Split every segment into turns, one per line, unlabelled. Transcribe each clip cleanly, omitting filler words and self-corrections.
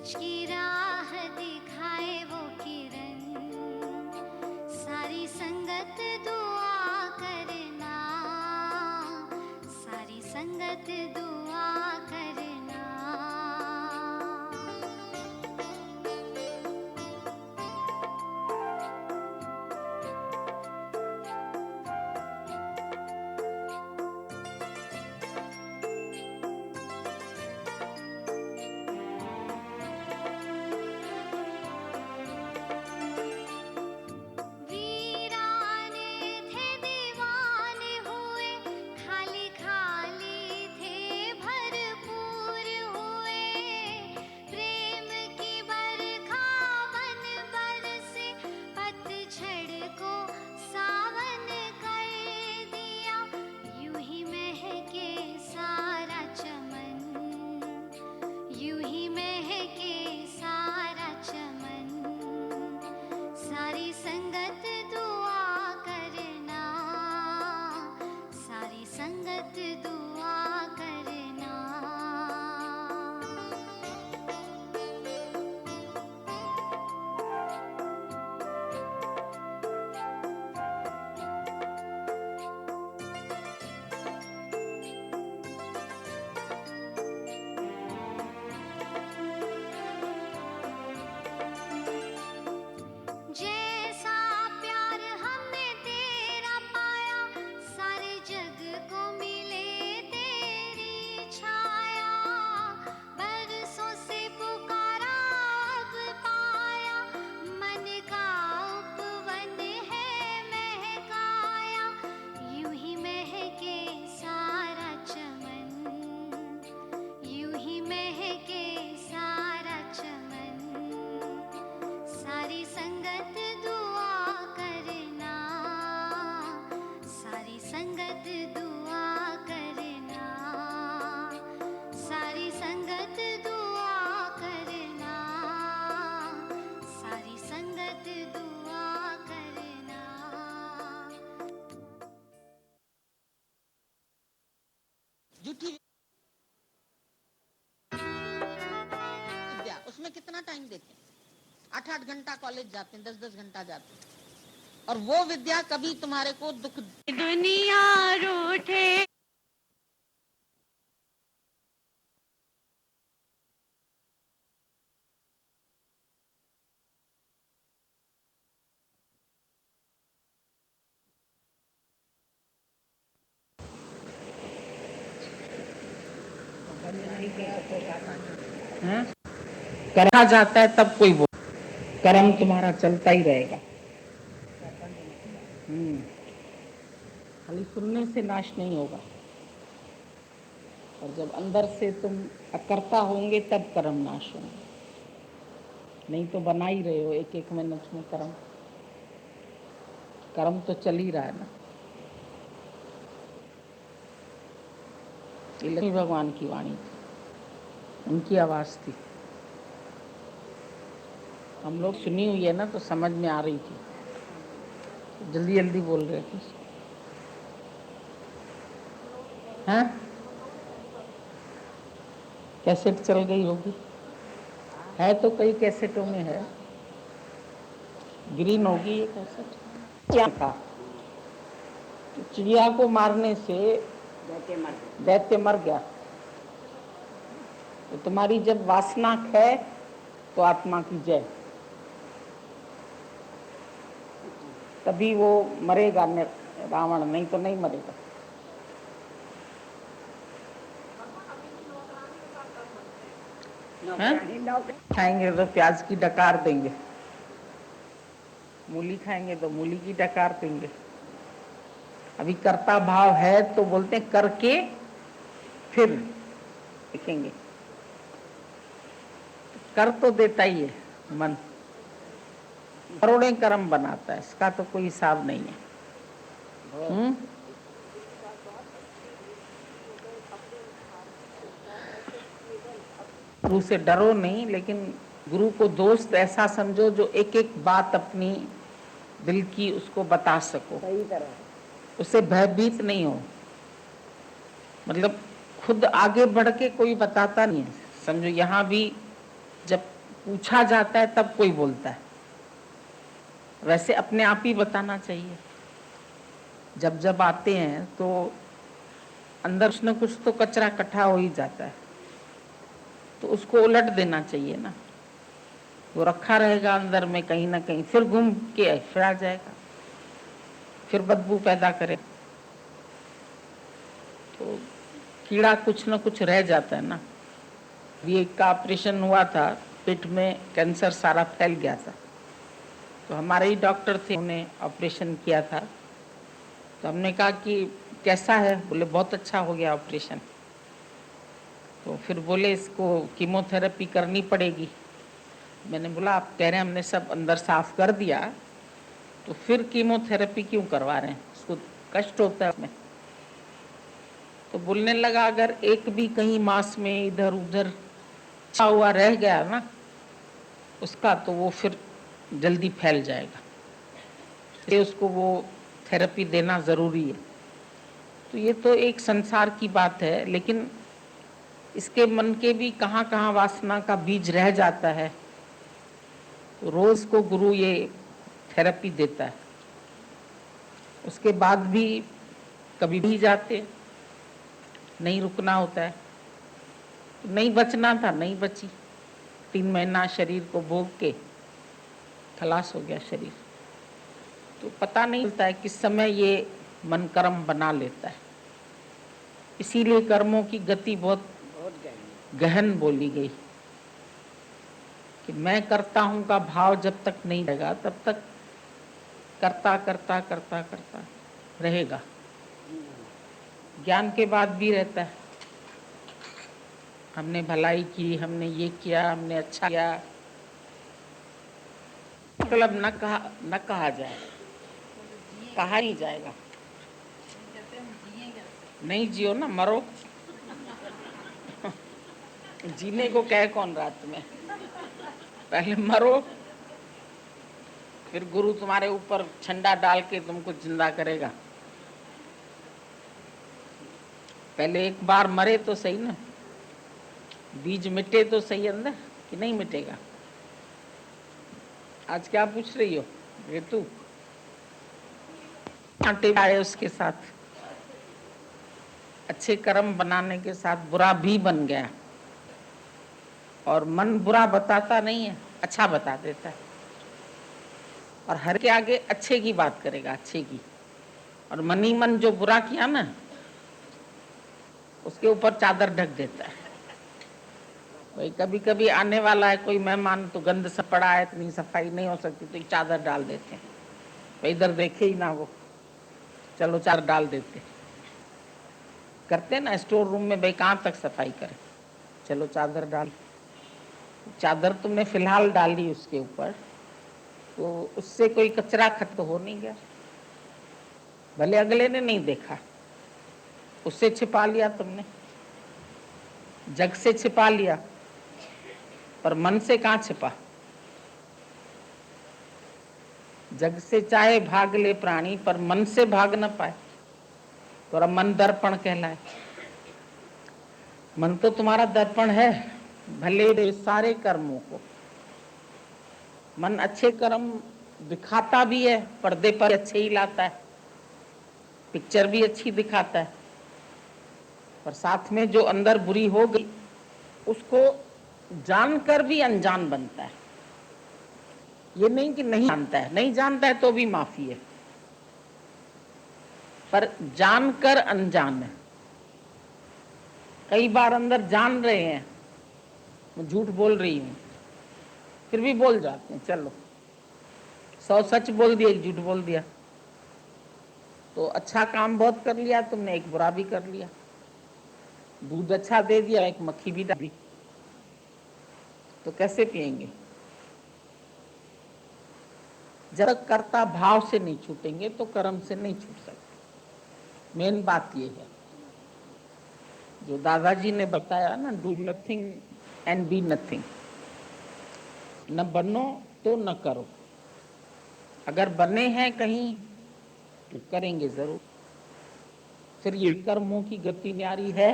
सच की राह दिखाए वो किरण, सारी संगत दुआ करना, सारी संगत दुआ करना। सारी संगत दुआ करना, सारी संगत दुआ करना। जैसा प्यार हमने तेरा पाया, सारे जग को मिले तेरी छाया। बरसों से पुकारा अब पाया, मन का उपवन है महकाया। यूं ही महके सारा चमन, यूं ही महके सारा चमन। सारी संगत दुआ करना, सारी संगत दुआ करना, सारी संगत दुआ करना, सारी संगत दुआ करना।
झूठी विद्या, उसमें कितना टाइम देते हैं? 8-8 घंटा कॉलेज जाते हैं, 10-10 घंटा जाते हैं, और वो विद्या कभी तुम्हारे को दुख।
दुनिया रूठे
करा जाता है तब कोई बोल, कर्म तुम्हारा चलता ही रहेगा। खाली सुनने से नाश नहीं होगा, और जब अंदर से तुम अकर्ता होंगे तब कर्म नाश होंगे। नहीं तो बना ही रहे हो एक एक मिनट में कर्म। कर्म तो चल ही रहा है ना। ये लक्ष्मी भगवान की वाणी थी, उनकी आवाज थी। हम लोग सुनी हुई है ना, तो समझ में आ रही थी, जल्दी जल्दी बोल रहे थे। हाँ, कैसेट चल गई होगी, है तो कई कैसेटों में है। ग्रीन होगी ये कैसेट। क्या था? चिड़िया को मारने से दैत्य मर गया। तो तुम्हारी जब वासना है तो आत्मा की जय, तभी वो मरेगा रावण, नहीं तो नहीं मरेगा। खाएंगे तो प्याज की डकार देंगे, मूली खाएंगे तो मूली की डकार देंगे। अभी कर्ता भाव है तो बोलते हैं करके फिर देखेंगे। कर तो देता ही है मन, करोड़ों कर्म बनाता है, इसका तो कोई हिसाब नहीं है। गुरु से डरो नहीं, लेकिन गुरु को दोस्त ऐसा समझो जो एक एक बात अपनी दिल की उसको बता सको, सही तरह उससे भयभीत नहीं हो। मतलब खुद आगे बढ़ के कोई बताता नहीं है। समझो यहाँ भी जब पूछा जाता है तब कोई बोलता है, वैसे अपने आप ही बताना चाहिए। जब जब आते हैं तो अंदर कुछ न कुछ तो कचरा इकट्ठा हो ही जाता है, तो उसको उलट देना चाहिए ना। वो रखा रहेगा अंदर में कहीं ना कहीं, फिर घूम के फिर आ जाएगा, फिर बदबू पैदा करे, तो कीड़ा कुछ न कुछ रह जाता है ना। अभी एक का ऑपरेशन हुआ था, पेट में कैंसर सारा फैल गया था, तो हमारे ही डॉक्टर थे, उन्होंने ऑपरेशन किया था। तो हमने कहा कि कैसा है, बोले बहुत अच्छा हो गया ऑपरेशन। तो फिर बोले इसको कीमोथेरेपी करनी पड़ेगी। मैंने बोला आप कह रहे हैं हमने सब अंदर साफ कर दिया, तो फिर कीमोथेरेपी क्यों करवा रहे हैं, उसको कष्ट होता है उसमें। तो बोलने लगा अगर एक भी कहीं मांस में इधर उधर छा हुआ रह गया ना उसका, तो वो फिर जल्दी फैल जाएगा, इसलिए उसको वो थेरेपी देना ज़रूरी है। तो ये तो एक संसार की बात है, लेकिन इसके मन के भी कहाँ कहाँ वासना का बीज रह जाता है, तो रोज़ को गुरु ये थेरेपी देता है। उसके बाद भी कभी भी जाते, नहीं रुकना होता है। नहीं बचना था, नहीं बची, 3 महीना शरीर को भोग के खलास हो गया शरीर। तो पता नहीं चलता है किस समय ये मन कर्म बना लेता है। इसीलिए कर्मों की गति बहुत गहन बोली गई कि मैं करता हूं का भाव जब तक नहीं रहेगा तब तक करता करता करता करता रहेगा। ज्ञान के बाद भी रहता है, हमने भलाई की, हमने ये किया, हमने अच्छा किया, मतलब न कहा जाए, कहा नहीं जाएगा। नहीं जियो ना, मरो। जीने को कहे कौन रात में, पहले मरो, फिर गुरु तुम्हारे ऊपर छंडा डाल के तुमको जिंदा करेगा। पहले एक बार मरे तो सही ना, बीज मिटे तो सही अंदर, कि नहीं मिटेगा। आज क्या पूछ रही हो ऋतु, आटे आए उसके साथ, अच्छे कर्म बनाने के साथ बुरा भी बन गया, और मन बुरा बताता नहीं है, अच्छा बता देता है, और हर के आगे अच्छे की बात करेगा, अच्छे की। और मन ही मन जो बुरा किया ना उसके ऊपर चादर ढक देता है। भाई कभी कभी आने वाला है कोई मेहमान, तो गंद सा पड़ा है, इतनी सफाई नहीं हो सकती, तो चादर डाल देते हैं, भाई इधर देखे ही ना वो, चलो चादर डाल देते। करते ना स्टोर रूम में, भाई कहाँ तक सफाई करें, चलो चादर डाल। चादर तुमने फिलहाल डाली उसके ऊपर, तो उससे कोई कचरा खत्म हो नहीं गया, भले अगले ने नहीं देखा, उससे छिपा लिया तुमने, जग से छिपा लिया, पर मन से कहाँ छिपा। जग से चाहे भाग ले प्राणी, पर मन से भाग न पाए, तो मन दर्पण कहलाए। मन तो तुम्हारा दर्पण है, भले सारे कर्मों को। मन अच्छे कर्म दिखाता भी है, पर्दे पर अच्छे ही लाता है, पिक्चर भी अच्छी दिखाता है, पर साथ में जो अंदर बुरी हो गई उसको जानकर भी अनजान बनता है। ये नहीं कि नहीं जानता है, नहीं जानता है तो भी माफी है, पर जानकर अनजान है। कई बार अंदर जान रहे हैं मैं झूठ बोल रही हूं, फिर भी बोल जाते हैं, चलो 100 सच बोल दिया, एक झूठ बोल दिया, तो अच्छा काम बहुत कर लिया तुमने, एक बुरा भी कर लिया। दूध अच्छा दे दिया, एक मक्खी भी डाली, तो कैसे पिएंगे। जब तक कर्ता भाव से नहीं छूटेंगे तो कर्म से नहीं छूट सकते। मेन बात ये है जो दादाजी ने बताया ना, do nothing and be nothing. न बनो तो न करो, अगर बने हैं कहीं तो करेंगे जरूर। फिर ये कर्मों की गति न्यारी है,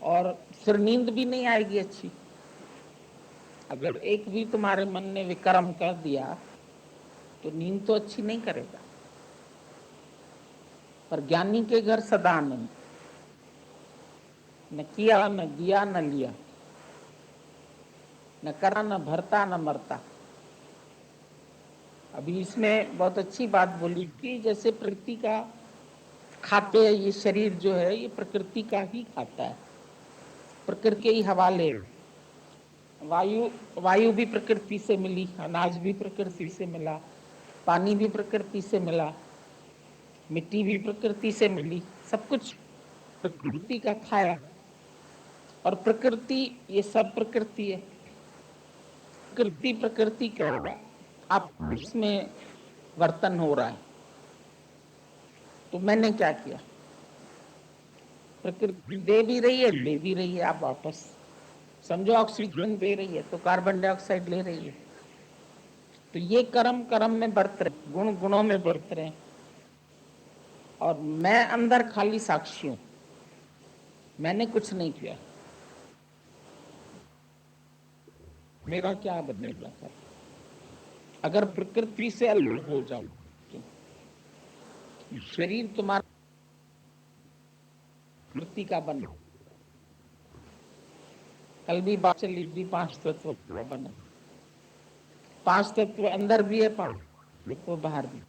और फिर नींद भी नहीं आएगी अच्छी। अगर एक भी तुम्हारे मन ने विक्रम कर दिया तो नींद तो अच्छी नहीं करेगा। पर ज्ञानी के घर सदा आनंद, न किया न दिया न लिया, न करा न भरता न मरता। अभी इसमें बहुत अच्छी बात बोली कि जैसे प्रकृति का खाते, ये शरीर जो है ये प्रकृति का ही खाता है, प्रकृति के ही हवाले। वायु वायु भी प्रकृति से मिली, अनाज भी प्रकृति से मिला, पानी भी प्रकृति से मिला, मिट्टी भी प्रकृति से मिली, सब कुछ प्रकृति का खाया। और प्रकृति, ये सब प्रकृति है। प्रकृति प्रकृति क्या होगा, आप इसमें वर्तन हो रहा है। तो मैंने क्या किया, प्रकृति दे भी रही है, ले भी रही है। आप वापस समझो ऑक्सीजन दे रही है तो कार्बन डाइऑक्साइड ले रही है। तो ये कर्म कर्म में बरत रहे, गुण गुणों में बरत रहे, और मैं अंदर खाली साक्षी हूं, मैंने कुछ नहीं किया। मेरा क्या बदलेगा सर अगर प्रकृति से अलग हो जाओ तो? शरीर तुम्हारा प्रकृति का बना। कल भी बात चली थी, 5 तत्व बना। 5 तत्व अंदर भी है, 5 तत्व बाहर भी।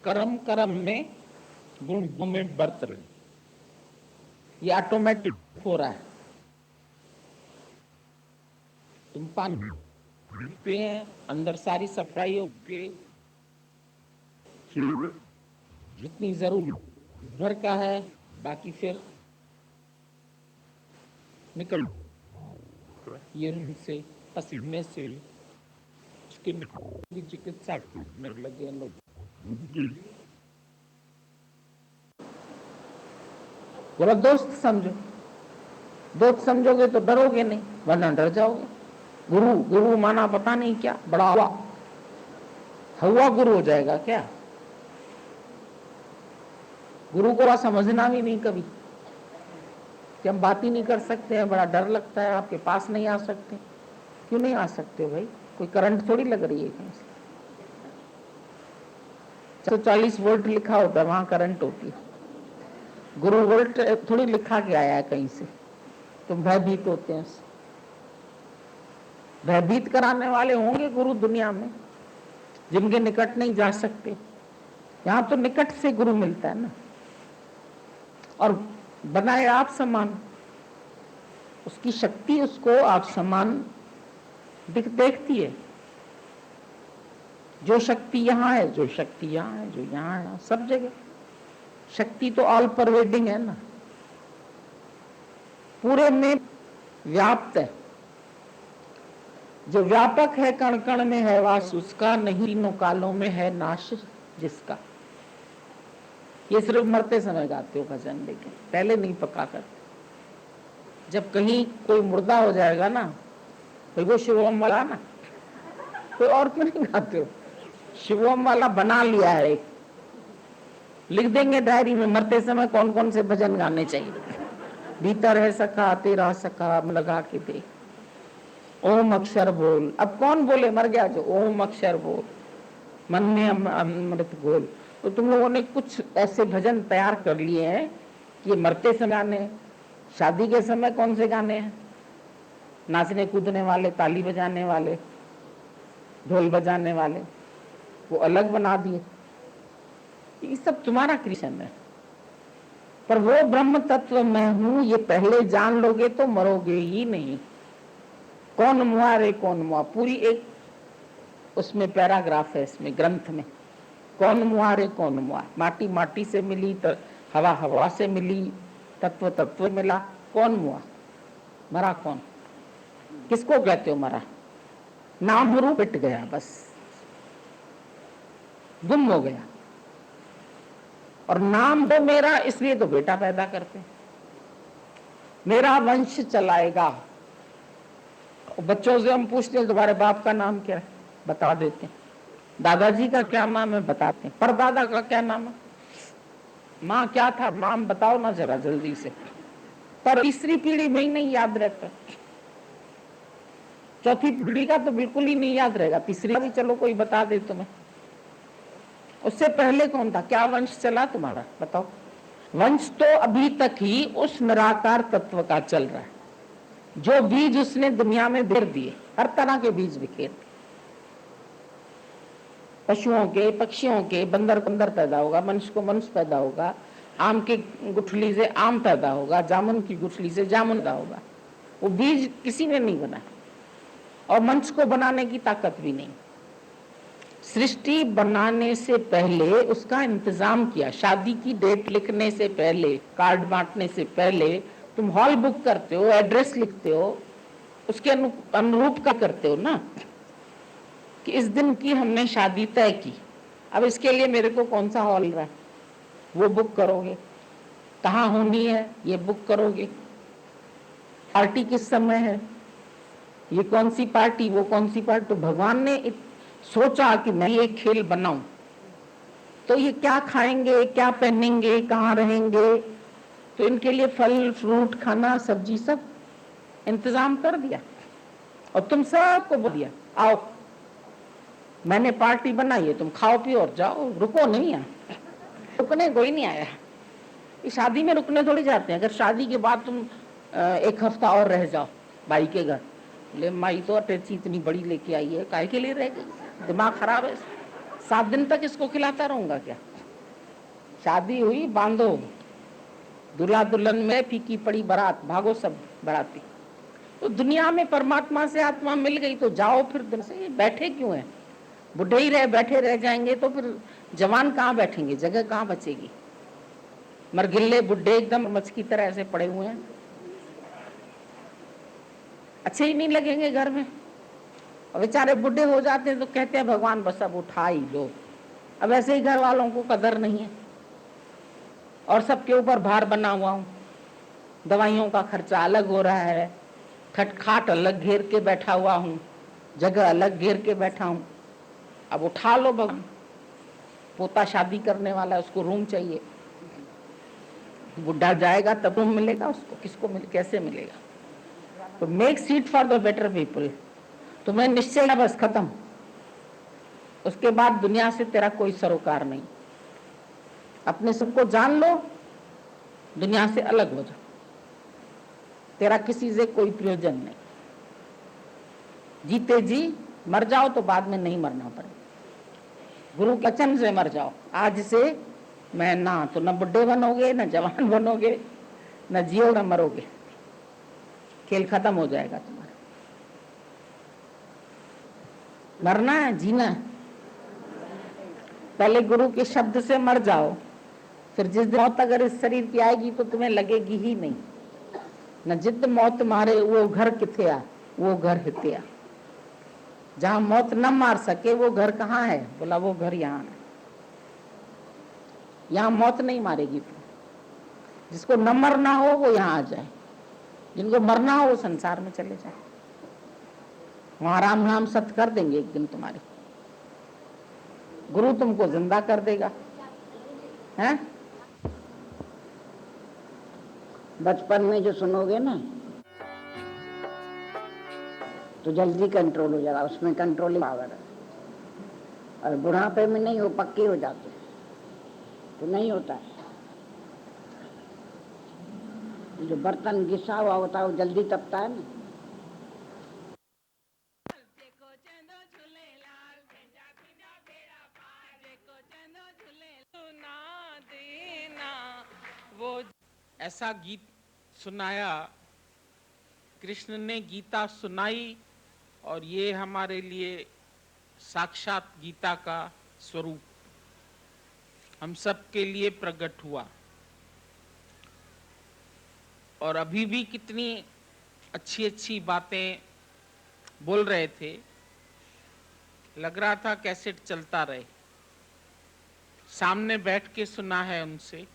कर्म कर्म में गुण गुण में बरत रहे, ये ऑटोमेटिक हो रहा है। तुम पानी पीते हैं, अंदर सारी सफाई हो गई, जितनी जरूरत भर का है, बाकी फिर निकल ये से पसीने से उसकी चिकित्सा में लगे लोग। बोला दोस्त समझो, दोस्त समझोगे तो डरोगे नहीं, वरना डर जाओगे। गुरु गुरु माना पता नहीं क्या, बड़ा हुआ गुरु हो जाएगा क्या? गुरु को समझना भी नहीं कभी कि हम बात ही नहीं कर सकते हैं, बड़ा डर लगता है, आपके पास नहीं आ सकते। क्यों नहीं आ सकते भाई, कोई करंट थोड़ी लग रही है कहीं से। 140 वोल्ट लिखा होता है, वहां करंट होती है। गुरु वोल्ट थोड़ी लिखा के आया है कहीं से, तुम भयभीत होते हैं। भयभीत कराने वाले होंगे गुरु दुनिया में, जिनके निकट नहीं जा सकते। यहां तो निकट से गुरु मिलता है ना, और बनाए आप समान, उसकी शक्ति उसको आप समान देखती है। जो शक्ति यहाँ है, जो शक्ति यहाँ है, जो यहाँ है, सब जगह शक्ति तो ऑल परवेडिंग है ना, पूरे में व्याप्त है। जो व्यापक है, कण कण में है वास उसका, नहीं तीनों कालों में है नाश जिसका। ये सिर्फ मरते समय गाते हो भजन, लेकिन पहले नहीं पका करते। जब कहीं कोई मुर्दा हो जाएगा ना, तो वो शिवोम वाला ना, कोई और क्यों नहीं गाते हो? शिवोम वाला बना लिया है एक, लिख देंगे डायरी में मरते समय कौन कौन से भजन गाने चाहिए। भीतर है सखा तेरा सखा लगा के दे, ओम अक्षर बोल। अब कौन बोले, मर गया जो, ओम अक्षर बोल, मन में अमृत घोल। तो तुम लोगों ने कुछ ऐसे भजन तैयार कर लिए हैं कि ये मरते समय गाने, शादी के समय कौन से गाने हैं, नाचने कूदने वाले, ताली बजाने वाले, ढोल बजाने वाले, वो अलग बना दिए। ये सब तुम्हारा क्रिएशन है। पर वो ब्रह्म तत्व मैं हूं, ये पहले जान लोगे तो मरोगे ही नहीं। कौन मुआ रे कौन मुआ, पूरी एक उसमें पैराग्राफ है, इसमें ग्रंथ में। कौन मुआ रे कौन मुआ, माटी माटी से मिली, तो हवा हवा से मिली, तत्व तत्व मिला, कौन मुआ, मरा कौन? किसको कहते हो मरा? नाम रूप मिट गया, बस गुम हो गया। और नाम तो मेरा, इसलिए तो बेटा पैदा करते हैं, मेरा वंश चलाएगा। बच्चों से हम पूछते हैं तुम्हारे बाप का नाम क्या है, बता देते हैं। दादाजी का क्या नाम है, बताते हैं। परदादा का क्या नाम है, माँ क्या था, नाम बताओ ना जरा जल्दी से। पर तीसरी पीढ़ी में ही नहीं याद रहता, चौथी पीढ़ी का तो बिल्कुल ही नहीं याद रहेगा, तीसरी का भी चलो कोई बता दे तुम्हें। उससे पहले कौन था, क्या वंश चला तुम्हारा बताओ? वंश तो अभी तक ही उस निराकार तत्व का चल रहा है, जो बीज उसने दुनिया में बिखेर दिए, हर तरह के बीज बिखेर दिए। पशुओं के, पक्षियों के, बंदर बंदर पैदा होगा, मनुष्य को मनुष्य पैदा होगा, आम की गुठली से आम पैदा होगा, जामुन की गुठली से जामुन पैदा होगा। वो बीज किसी ने नहीं बनाया, और मनुष्य को बनाने की ताकत भी नहीं। सृष्टि बनाने से पहले उसका इंतजाम किया। शादी की डेट लिखने से पहले, कार्ड बांटने से पहले तुम हॉल बुक करते हो, एड्रेस लिखते हो, उसके अनुरूप का करते हो ना, कि इस दिन की हमने शादी तय की, अब इसके लिए मेरे को कौन सा हॉल रहा है वो बुक करोगे, कहाँ होनी है ये बुक करोगे, पार्टी किस समय है, ये कौन सी पार्टी वो कौन सी पार्टी। तो भगवान ने सोचा कि मैं ये खेल बनाऊं, तो ये क्या खाएंगे, क्या पहनेंगे, कहाँ रहेंगे, तो इनके लिए फल फ्रूट खाना सब्जी सब इंतजाम कर दिया, और तुम सबको बोल दिया आओ मैंने पार्टी बनाई है, तुम खाओ पियो और जाओ, रुको नहीं है, रुकने कोई नहीं आया। शादी में रुकने थोड़ी जाते हैं, अगर शादी के बाद तुम एक हफ्ता और रह जाओ भाई के घर, बोले माई तो अटैची इतनी बड़ी लेके आई है, काहे के लिए रह गई, दिमाग खराब है, 7 दिन तक इसको खिलाता रहूंगा क्या। शादी हुई, बांधो, दूल्हा दुल्हन में फीकी पड़ी बारात, भागो सब बाराती। तो दुनिया में परमात्मा से आत्मा मिल गई तो जाओ, फिर दिन से बैठे क्यों है, बुढ़े ही रह बैठे रह जाएंगे तो फिर जवान कहाँ बैठेंगे, जगह कहाँ बचेगी। मरगिल्ले बुढ़े एकदम मच की तरह ऐसे पड़े हुए हैं, अच्छे ही नहीं लगेंगे घर में। और बेचारे बुढ़े हो जाते हैं तो कहते हैं भगवान बस अब उठा ही लो। अब ऐसे ही घर वालों को कदर नहीं है, और सबके ऊपर भार बना हुआ हूं, दवाइयों का खर्चा अलग हो रहा है, खटखाट अलग घेर के बैठा हुआ हूं, जगह अलग घेर के बैठा हूं, अब उठा लो भगवान। पोता शादी करने वाला है, उसको रूम चाहिए, बुढ़ा जाएगा तब रूम मिलेगा उसको, किसको मिले, कैसे मिलेगा। तो make seat for the better people, तुम्हें निश्चय है बस खत्म, उसके बाद दुनिया से तेरा कोई सरोकार नहीं, अपने सबको जान लो, दुनिया से अलग हो जाओ, तेरा किसी से कोई प्रयोजन नहीं, जीते जी मर जाओ तो बाद में नहीं मरना पड़े, गुरु के वचन से मर जाओ, आज से मैं ना तो न बुढ़े बनोगे, न जवान बनोगे, न जियो न मरोगे, खेल खत्म हो जाएगा तुम्हारा। मरना है जीना है, पहले गुरु के शब्द से मर जाओ, फिर जिस दिन मौत अगर इस शरीर की आएगी तो तुम्हें लगेगी ही नहीं, न जिद मौत मारे वो घर किथे आ, वो घर हिते आ। जहां मौत न मार सके वो घर कहाँ है, बोला वो घर यहाँ है, यहाँ मौत नहीं मारेगी तुम। जिसको न मरना हो वो यहाँ आ जाए, जिनको मरना हो वो संसार में चले जाए, वहां राम नाम सत्य कर देंगे एक दिन तुम्हारे, गुरु तुमको जिंदा कर देगा। हैं
बचपन में जो सुनोगे ना तो जल्दी कंट्रोल हो जाएगा, उसमें कंट्रोलिंग पावर है, और बुढ़ापे में नहीं, हो पक्के हो जाते तो नहीं होता है। जो बर्तन घिसा हुआ होता है वो जल्दी तपता है ना।
वो ऐसा गीत सुनाया, कृष्ण ने गीता सुनाई, और ये हमारे लिए साक्षात गीता का स्वरूप हम सब के लिए प्रकट हुआ। और अभी भी कितनी अच्छी अच्छी बातें बोल रहे थे, लग रहा था कैसेट चलता रहे, सामने बैठ के सुना है उनसे,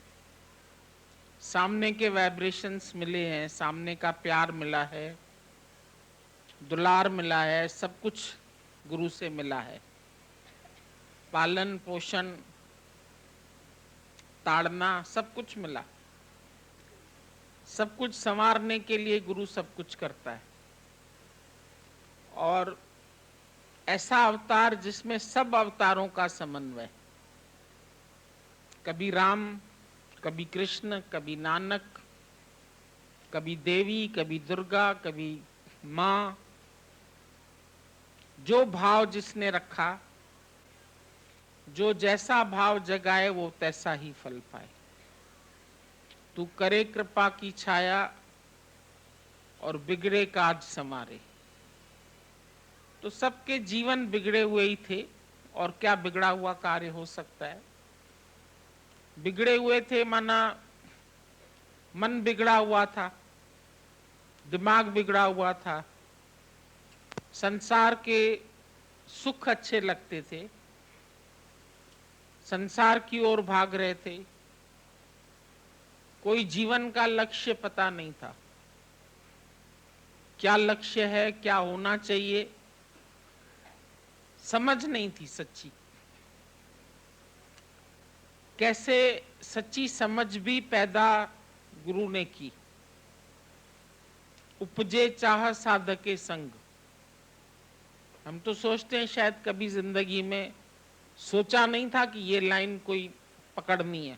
सामने के वाइब्रेशंस मिले हैं, सामने का प्यार मिला है, दुलार मिला है, सब कुछ गुरु से मिला है, पालन पोषण ताड़ना सब कुछ मिला, सब कुछ संवारने के लिए गुरु सब कुछ करता है, और ऐसा अवतार जिसमें सब अवतारों का समन्वय, कभी राम, कभी कृष्ण, कभी नानक, कभी देवी, कभी दुर्गा, कभी माँ, जो भाव जिसने रखा, जो जैसा भाव जगाए वो तैसा ही फल पाए। तू करे कृपा की छाया और बिगड़े काज समारे। तो सबके जीवन बिगड़े हुए ही थे, और क्या बिगड़ा हुआ कार्य हो सकता है। बिगड़े हुए थे माना मन बिगड़ा हुआ था, दिमाग बिगड़ा हुआ था, संसार के सुख अच्छे लगते थे, संसार की ओर भाग रहे थे, कोई जीवन का लक्ष्य पता नहीं था। क्या लक्ष्य है, क्या होना चाहिए, समझ नहीं थी सच्ची। कैसे सच्ची समझ भी पैदा गुरु ने की। उपजे चाह साधके संग। हम तो सोचते हैं शायद कभी जिंदगी में सोचा नहीं था कि ये लाइन कोई पकड़नी है।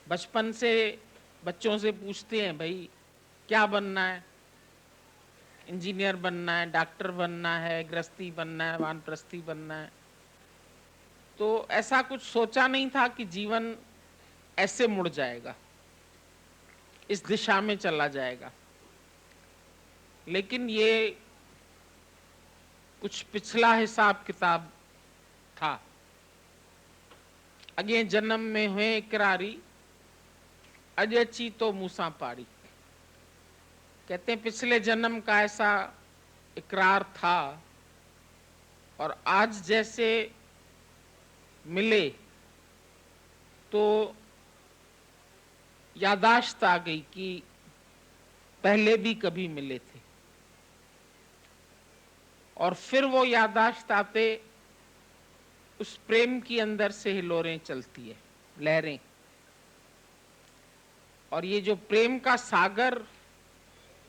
बचपन से बच्चों से पूछते हैं, भाई क्या बनना है, इंजीनियर बनना है, डॉक्टर बनना है, गृहस्थी बनना है, वानप्रस्थी बनना है। तो ऐसा कुछ सोचा नहीं था कि जीवन ऐसे मुड़ जाएगा, इस दिशा में चला जाएगा। लेकिन ये कुछ पिछला हिसाब किताब था। अगे जन्म में हुए इकरारी, अजची तो मूसा पाड़ी। कहते हैं पिछले जन्म का ऐसा इकरार था, और आज जैसे मिले तो यादाश्त आ गई कि पहले भी कभी मिले थे। और फिर वो यादाश्त आते उस प्रेम की अंदर से हिलोरें चलती है, लहरें। और ये जो प्रेम का सागर,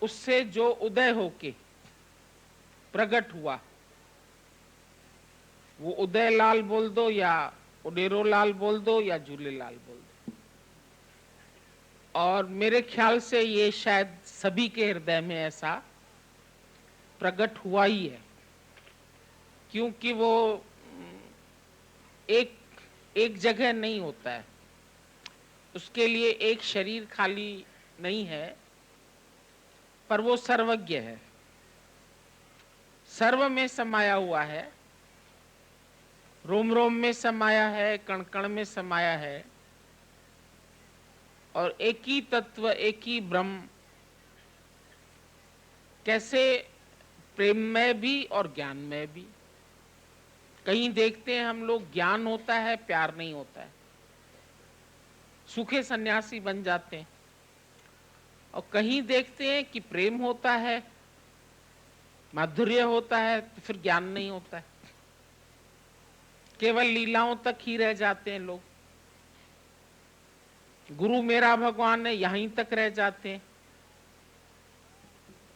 उससे जो उदय होके प्रकट हुआ, वो उदय लाल बोल दो या उडेरो लाल बोल दो या झूले लाल बोल दो। और मेरे ख्याल से ये शायद सभी के हृदय में ऐसा प्रकट हुआ ही है, क्योंकि वो एक जगह नहीं होता है, उसके लिए एक शरीर खाली नहीं है, पर वो सर्वज्ञ है, सर्व में समाया हुआ है, रोम रोम में समाया है, कण कण में समाया है, और एक ही तत्व, एक ही ब्रह्म कैसे प्रेम में भी और ज्ञान में भी। कहीं देखते हैं हम लोग ज्ञान होता है, प्यार नहीं होता है, सूखे सन्यासी बन जाते हैं। और कहीं देखते हैं कि प्रेम होता है, माधुर्य होता है, तो फिर ज्ञान नहीं होता है, केवल लीलाओं तक ही रह जाते हैं लोग। गुरु मेरा भगवान है, यहीं तक रह जाते हैं।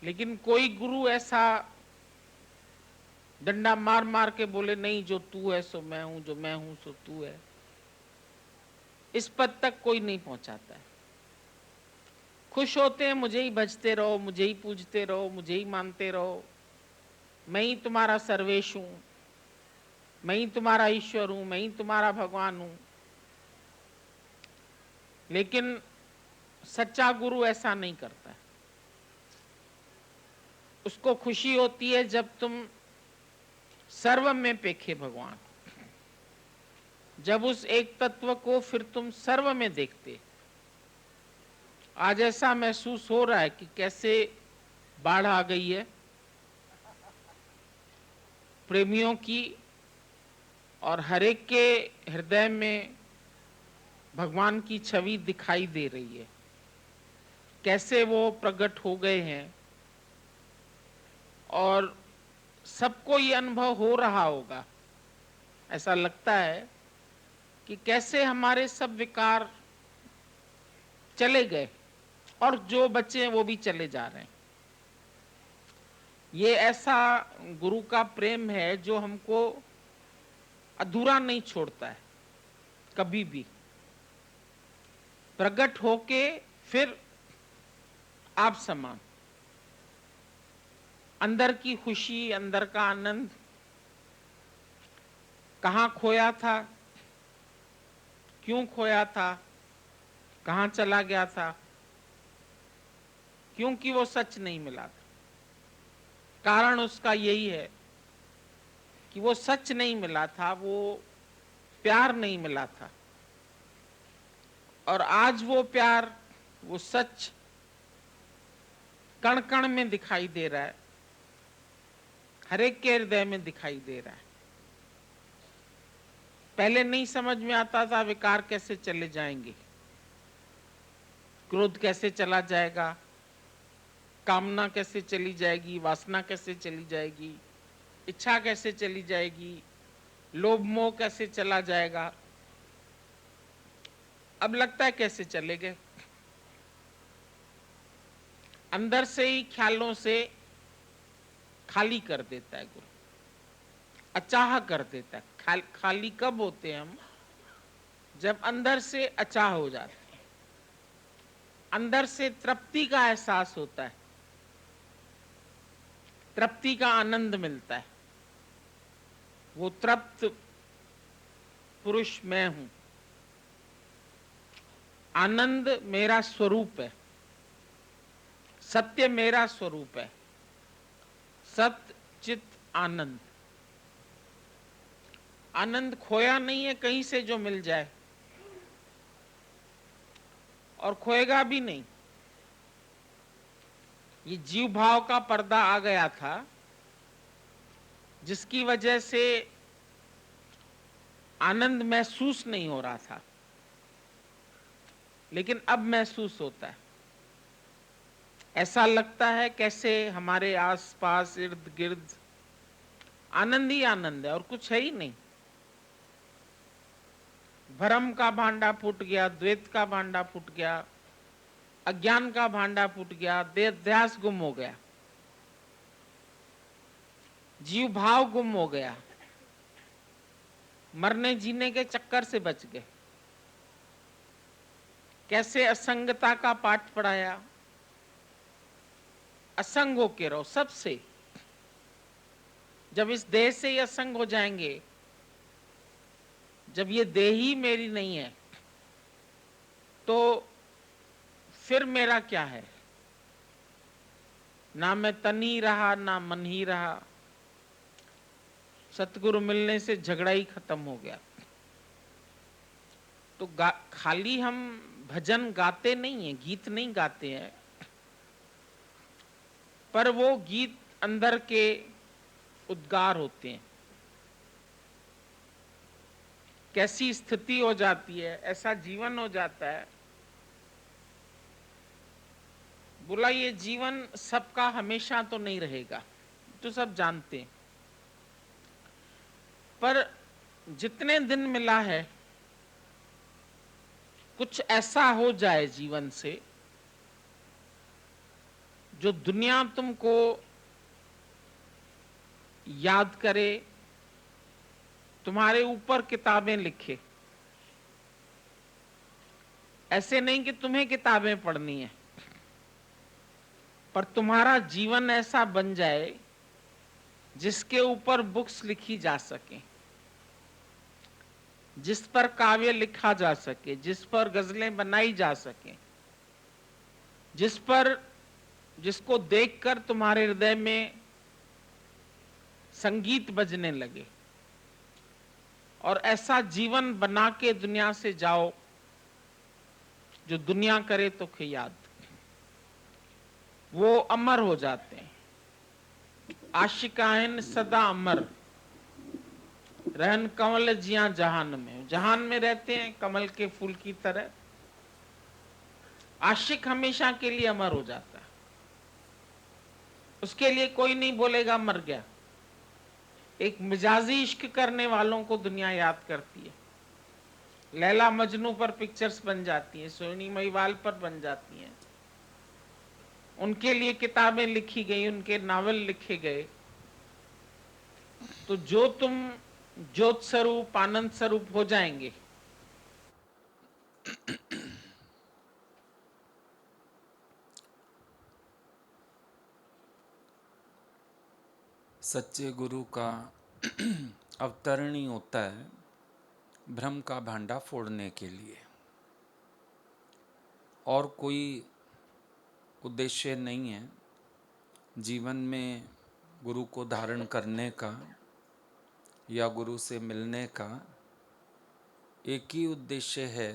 लेकिन कोई गुरु ऐसा डंडा मार मार के बोले, नहीं जो तू है सो मैं हूं, जो मैं हूं सो तू है, इस पद तक कोई नहीं पहुंचाता है। खुश होते हैं, मुझे ही भजते रहो, मुझे ही पूजते रहो, मुझे ही मानते रहो, मैं ही तुम्हारा सर्वेश हूं, मैं ही तुम्हारा ईश्वर हूं, मैं ही तुम्हारा भगवान हूं। लेकिन सच्चा गुरु ऐसा नहीं करता है। उसको खुशी होती है जब तुम सर्व में पेखे भगवान, जब उस एक तत्व को फिर तुम सर्व में देखते। आज ऐसा महसूस हो रहा है कि कैसे बाढ़ आ गई है प्रेमियों की, और हर एक के हृदय में भगवान की छवि दिखाई दे रही है, कैसे वो प्रकट हो गए हैं। और सबको ये अनुभव हो रहा होगा, ऐसा लगता है कि कैसे हमारे सब विकार चले गए, और जो बच्चे हैं वो भी चले जा रहे हैं। ये ऐसा गुरु का प्रेम है जो हमको अधूरा नहीं छोड़ता है कभी भी। प्रकट होके फिर आप समान, अंदर की खुशी, अंदर का आनंद कहाँ खोया था, क्यों खोया था, कहाँ चला गया था? क्योंकि वो सच नहीं मिला था। कारण उसका यही है कि वो सच नहीं मिला था, वो प्यार नहीं मिला था। और आज वो प्यार, वो सच कण कण में दिखाई दे रहा है, हर एक के हृदय में दिखाई दे रहा है। पहले नहीं समझ में आता था विकार कैसे चले जाएंगे, क्रोध कैसे चला जाएगा, कामना कैसे चली जाएगी, वासना कैसे चली जाएगी, इच्छा कैसे चली जाएगी, लोभ मोह कैसे चला जाएगा। अब लगता है कैसे चले गए। अंदर से ही ख्यालों से खाली कर देता है गुरु, अचाह कर देता है। खाली कब होते हैं हम? जब अंदर से अचाह हो जाते हैं, अंदर से तृप्ति का एहसास होता है, तृप्ति का आनंद मिलता है। वो तृप्त पुरुष मैं हूं। आनंद मेरा स्वरूप है, सत्य मेरा स्वरूप है, सत्य चित आनंद। आनंद खोया नहीं है कहीं से जो मिल जाए, और खोएगा भी नहीं। ये जीव भाव का पर्दा आ गया था जिसकी वजह से आनंद महसूस नहीं हो रहा था, लेकिन अब महसूस होता है। ऐसा लगता है कैसे हमारे आसपास इर्द गिर्द आनंद ही आनंद है और कुछ है ही नहीं। भ्रम का भांडा फूट गया, द्वैत का भांडा फूट गया, अज्ञान का भांडा फूट गया, देहाध्यास गुम हो गया, जीव भाव गुम हो गया, मरने जीने के चक्कर से बच गए। कैसे असंगता का पाठ पढ़ाया, असंग होके रहो सबसे। जब इस देह से ही असंग हो जाएंगे, जब ये देह ही मेरी नहीं है, तो फिर मेरा क्या है? ना मैं तन ही रहा, ना मन ही रहा। सतगुरु मिलने से झगड़ा ही खत्म हो गया। तो खाली हम भजन गाते नहीं है, गीत नहीं गाते हैं, पर वो गीत अंदर के उद्गार होते हैं। कैसी स्थिति हो जाती है, ऐसा जीवन हो जाता है। बोला ये जीवन सबका हमेशा तो नहीं रहेगा, तो सब जानते हैं, पर जितने दिन मिला है कुछ ऐसा हो जाए जीवन से जो दुनिया तुमको याद करे, तुम्हारे ऊपर किताबें लिखे। ऐसे नहीं कि तुम्हें किताबें पढ़नी है, पर तुम्हारा जीवन ऐसा बन जाए जिसके ऊपर बुक्स लिखी जा सके, जिस पर काव्य लिखा जा सके, जिस पर गजलें बनाई जा सके, जिसको देखकर तुम्हारे हृदय में संगीत बजने लगे। और ऐसा जीवन बना के दुनिया से जाओ जो दुनिया करे तो याद, वो अमर हो जाते हैं। आशिकायन सदा अमर, रहन कमल जिया जहान में। जहान में रहते हैं कमल के फूल की तरह। आशिक हमेशा के लिए अमर हो जाता है, उसके लिए कोई नहीं बोलेगा मर गया। एक मिजाजी इश्क करने वालों को दुनिया याद करती है। लैला मजनू पर पिक्चर्स बन जाती हैं, सोनी महिवाल पर बन जाती हैं, उनके लिए किताबें लिखी गई, उनके नावल लिखे गए। तो जो तुम ज्योत स्वरूप, आनंद स्वरूप हो जाएंगे।
सच्चे गुरु का अवतरण ही होता है भ्रम का भांडा फोड़ने के लिए, और कोई उद्देश्य नहीं है जीवन में गुरु को धारण करने का या गुरु से मिलने का। एक ही उद्देश्य है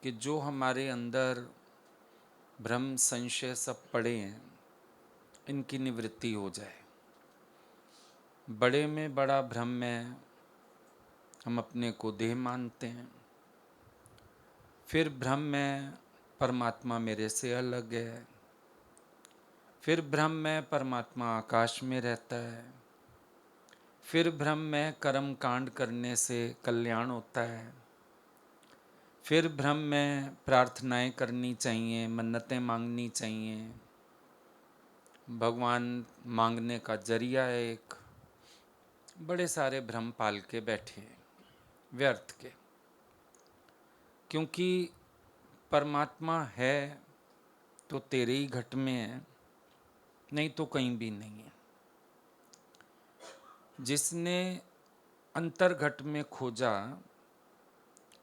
कि जो हमारे अंदर भ्रम संशय सब पड़े हैं, इनकी निवृत्ति हो जाए। बड़े में बड़ा भ्रम में हम अपने को देह मानते हैं, फिर भ्रम में परमात्मा मेरे से अलग है, फिर भ्रम में परमात्मा आकाश में रहता है, फिर भ्रम में कर्म कांड करने से कल्याण होता है, फिर भ्रम में प्रार्थनाएं करनी चाहिए, मन्नतें मांगनी चाहिए, भगवान मांगने का जरिया है एक। बड़े सारे भ्रम पाल के बैठे हैं व्यर्थ के, क्योंकि परमात्मा है तो तेरे ही घट में है, नहीं तो कहीं भी नहीं है। जिसने अंतर्घट में खोजा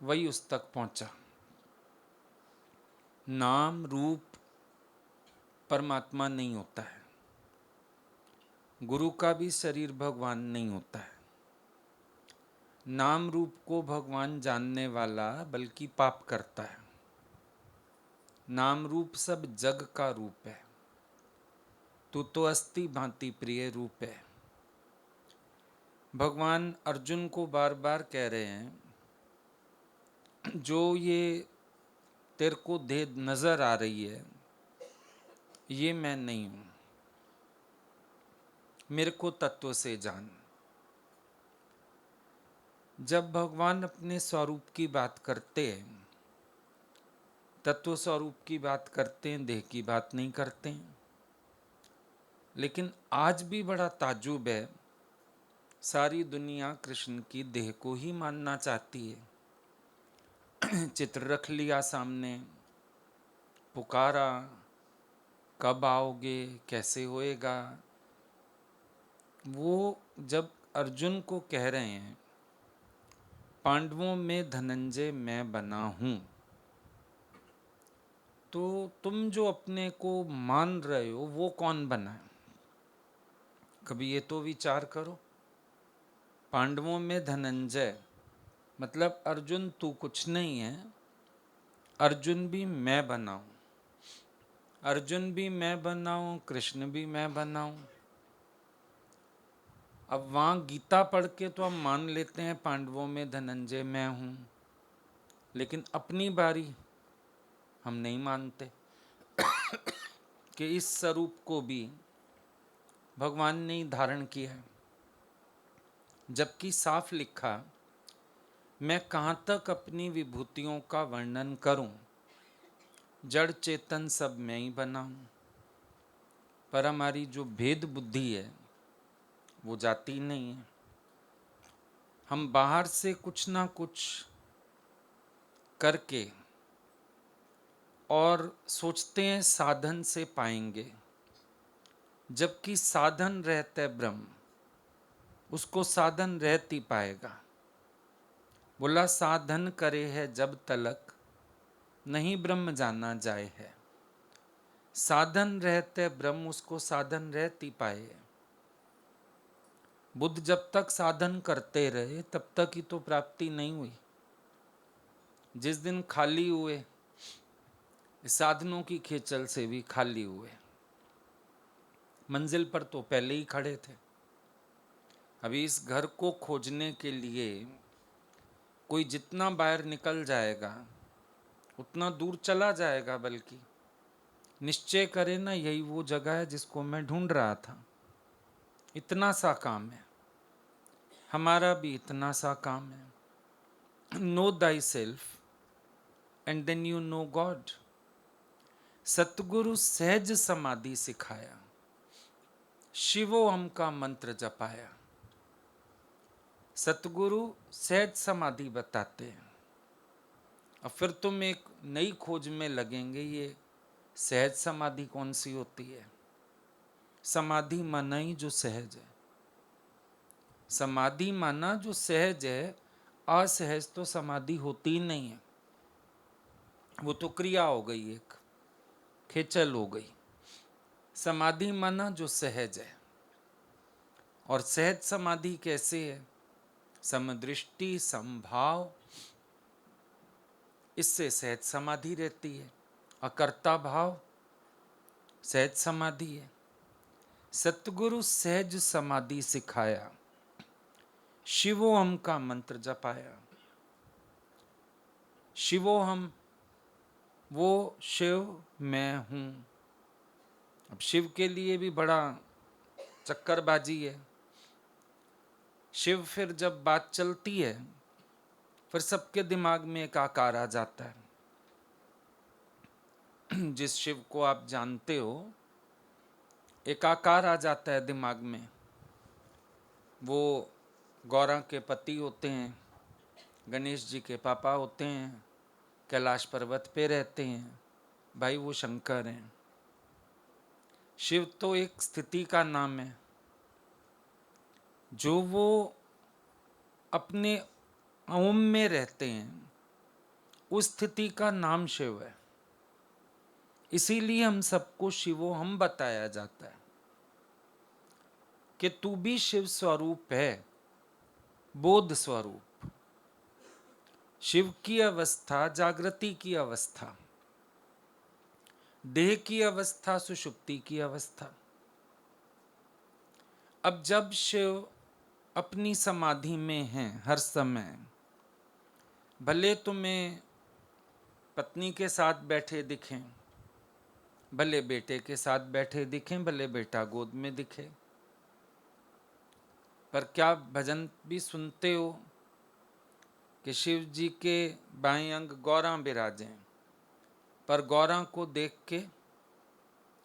वही उस तक पहुंचा। नाम रूप परमात्मा नहीं होता है, गुरु का भी शरीर भगवान नहीं होता है। नाम रूप को भगवान जानने वाला बल्कि पाप करता है। नाम रूप सब जग का रूप है, तू तो अस्ति भांति प्रिय रूप है। भगवान अर्जुन को बार बार कह रहे हैं, जो ये तेरे को देह नजर आ रही है, ये मैं नहीं हूं, मेरे को तत्व से जान। जब भगवान अपने स्वरूप की बात करते हैं, तत्व स्वरूप की बात करते हैं, देह की बात नहीं करते हैं। लेकिन आज भी बड़ा ताज्जुब है, सारी दुनिया कृष्ण की देह को ही मानना चाहती है। चित्र रख लिया सामने, पुकारा, कब आओगे, कैसे होएगा। वो जब अर्जुन को कह रहे हैं, पांडवों में धनंजय मैं बना हूं, तो तुम जो अपने को मान रहे हो वो कौन बना है? कभी ये तो विचार करो। पांडवों में धनंजय मतलब अर्जुन तू कुछ नहीं है, अर्जुन भी मैं बनाऊं, अर्जुन भी मैं बनाऊं, कृष्ण भी मैं बनाऊं। अब वहां गीता पढ़ के तो हम मान लेते हैं पांडवों में धनंजय मैं हूं, लेकिन अपनी बारी हम नहीं मानते कि इस स्वरूप को भी भगवान ने ही धारण किया है। जबकि साफ लिखा, मैं कहाँ तक अपनी विभूतियों का वर्णन करूं, जड़ चेतन सब मैं ही बना हूं। पर हमारी जो भेद बुद्धि है वो जाती नहीं है। हम बाहर से कुछ ना कुछ करके और सोचते हैं साधन से पाएंगे, जबकि साधन रहते ब्रह्म, उसको साधन रहती पाएगा। बोला साधन करे है जब तलक, नहीं ब्रह्म जाना जाए है। साधन रहते ब्रह्म, उसको साधन रहती पाए। बुद्ध जब तक साधन करते रहे तब तक ही तो प्राप्ति नहीं हुई। जिस दिन खाली हुए, साधनों की खेचल से भी खाली हुए, मंजिल पर तो पहले ही खड़े थे। अभी इस घर को खोजने के लिए कोई जितना बाहर निकल जाएगा उतना दूर चला जाएगा, बल्कि निश्चय करे ना यही वो जगह है जिसको मैं ढूंढ रहा था। इतना सा काम है, हमारा भी इतना सा काम है। Know thy self and then you know God. सतगुरु सहज समाधि सिखाया, शिवो हम का मंत्र जपाया। सतगुरु सहज समाधि बताते हैं। और फिर तुम एक नई खोज में लगेंगे, ये सहज समाधि कौन सी होती है? समाधि माना ही जो सहज है, समाधि माना जो सहज है। असहज तो समाधि होती ही नहीं है, वो तो क्रिया हो गई, एक खेचल हो गई। समाधि माना जो सहज है। और सहज समाधि कैसे है? समदृष्टि, समभाव, इससे सहज समाधि रहती है। अकर्ता भाव सहज समाधि है। सतगुरु सहज समाधि सिखाया, शिवोहम का मंत्र जपाया। शिवोहम, वो शिव मैं हूं। अब शिव के लिए भी बड़ा चक्करबाजी है। शिव, फिर जब बात चलती है, फिर सबके दिमाग में एक आकार आ जाता है। जिस शिव को आप जानते हो, एक आकार आ जाता है दिमाग में। वो गौरा के पति होते हैं, गणेश जी के पापा होते हैं, कैलाश पर्वत पे रहते हैं, भाई वो शंकर हैं। शिव तो एक स्थिति का नाम है, जो वो अपने ओम में रहते हैं, उस स्थिति का नाम शिव है। इसीलिए हम सबको शिवो हम बताया जाता है कि तू भी शिव स्वरूप है, बोध स्वरूप। शिव की अवस्था जागृति की अवस्था, देह की अवस्था सुषुप्ति की अवस्था। अब जब शिव अपनी समाधि में हैं हर समय, भले तुम्हें पत्नी के साथ बैठे दिखें, भले बेटे के साथ बैठे दिखें, भले बेटा गोद में दिखे, पर क्या भजन भी सुनते हो कि शिव जी के बाएं अंग गौरा विराजें? पर गौरा को देख के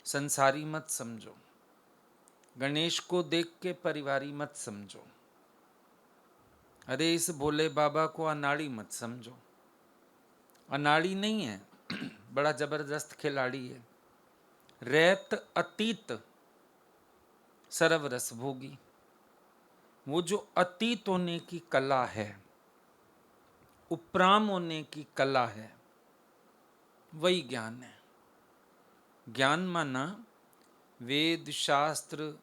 संसारी मत समझो, गणेश को देख के परिवारी मत समझो, अरे इस भोले बाबा को अनाड़ी मत समझो। अनाड़ी नहीं है, बड़ा जबरदस्त खिलाड़ी है। रैत अतीत सरवरस भोगी, वो जो अतीत होने की कला है, उपराम होने की कला है, वही ज्ञान है। ज्ञान माना वेद शास्त्र,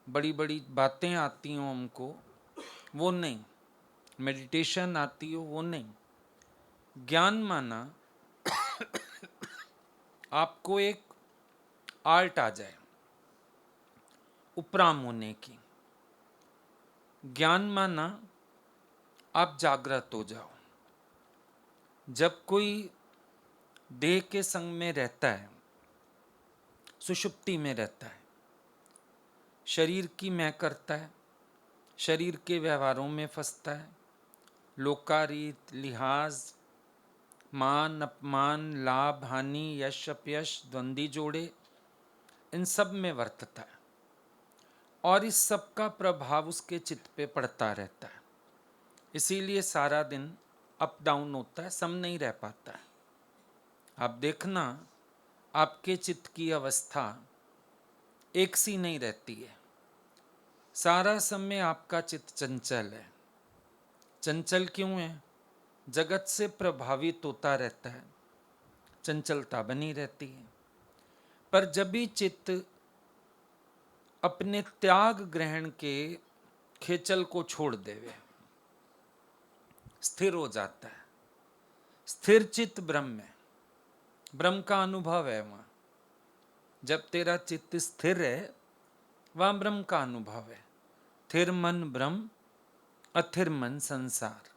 बड़ी बड़ी बातें आती हों हमको, वो नहीं। मेडिटेशन आती हो, वो नहीं। ज्ञान माना आपको एक आर्ट आ जाए उपराम होने की। ज्ञान माना आप जागृत हो जाओ। जब कोई देह के संग में रहता है, सुषुप्ति में रहता है, शरीर की मैं करता है, शरीर के व्यवहारों में फंसता है, लोकारीत, लिहाज, मान अपमान, लाभ हानि, यश अपयश, द्वंद्वी जोड़े, इन सब में वर्तता है। और इस सब का प्रभाव उसके चित्त पे पड़ता रहता है। इसीलिए सारा दिन अप डाउन होता है, सम नहीं रह पाता है। आप देखना, आपके चित्त की अवस्था एक सी नहीं रहती है। सारा समय आपका चित्त चंचल है। चंचल क्यों है? जगत से प्रभावित होता रहता है, चंचलता बनी रहती है। पर जब भी चित्त अपने त्याग ग्रहण के खेचल को छोड़ देवे, स्थिर हो जाता है। स्थिर चित्त ब्रह्म है, ब्रह्म का अनुभव है वहां। जब तेरा चित्त स्थिर है, वहां ब्रह्म का अनुभव है। स्थिर मन ब्रह्म, अथिर मन संसार।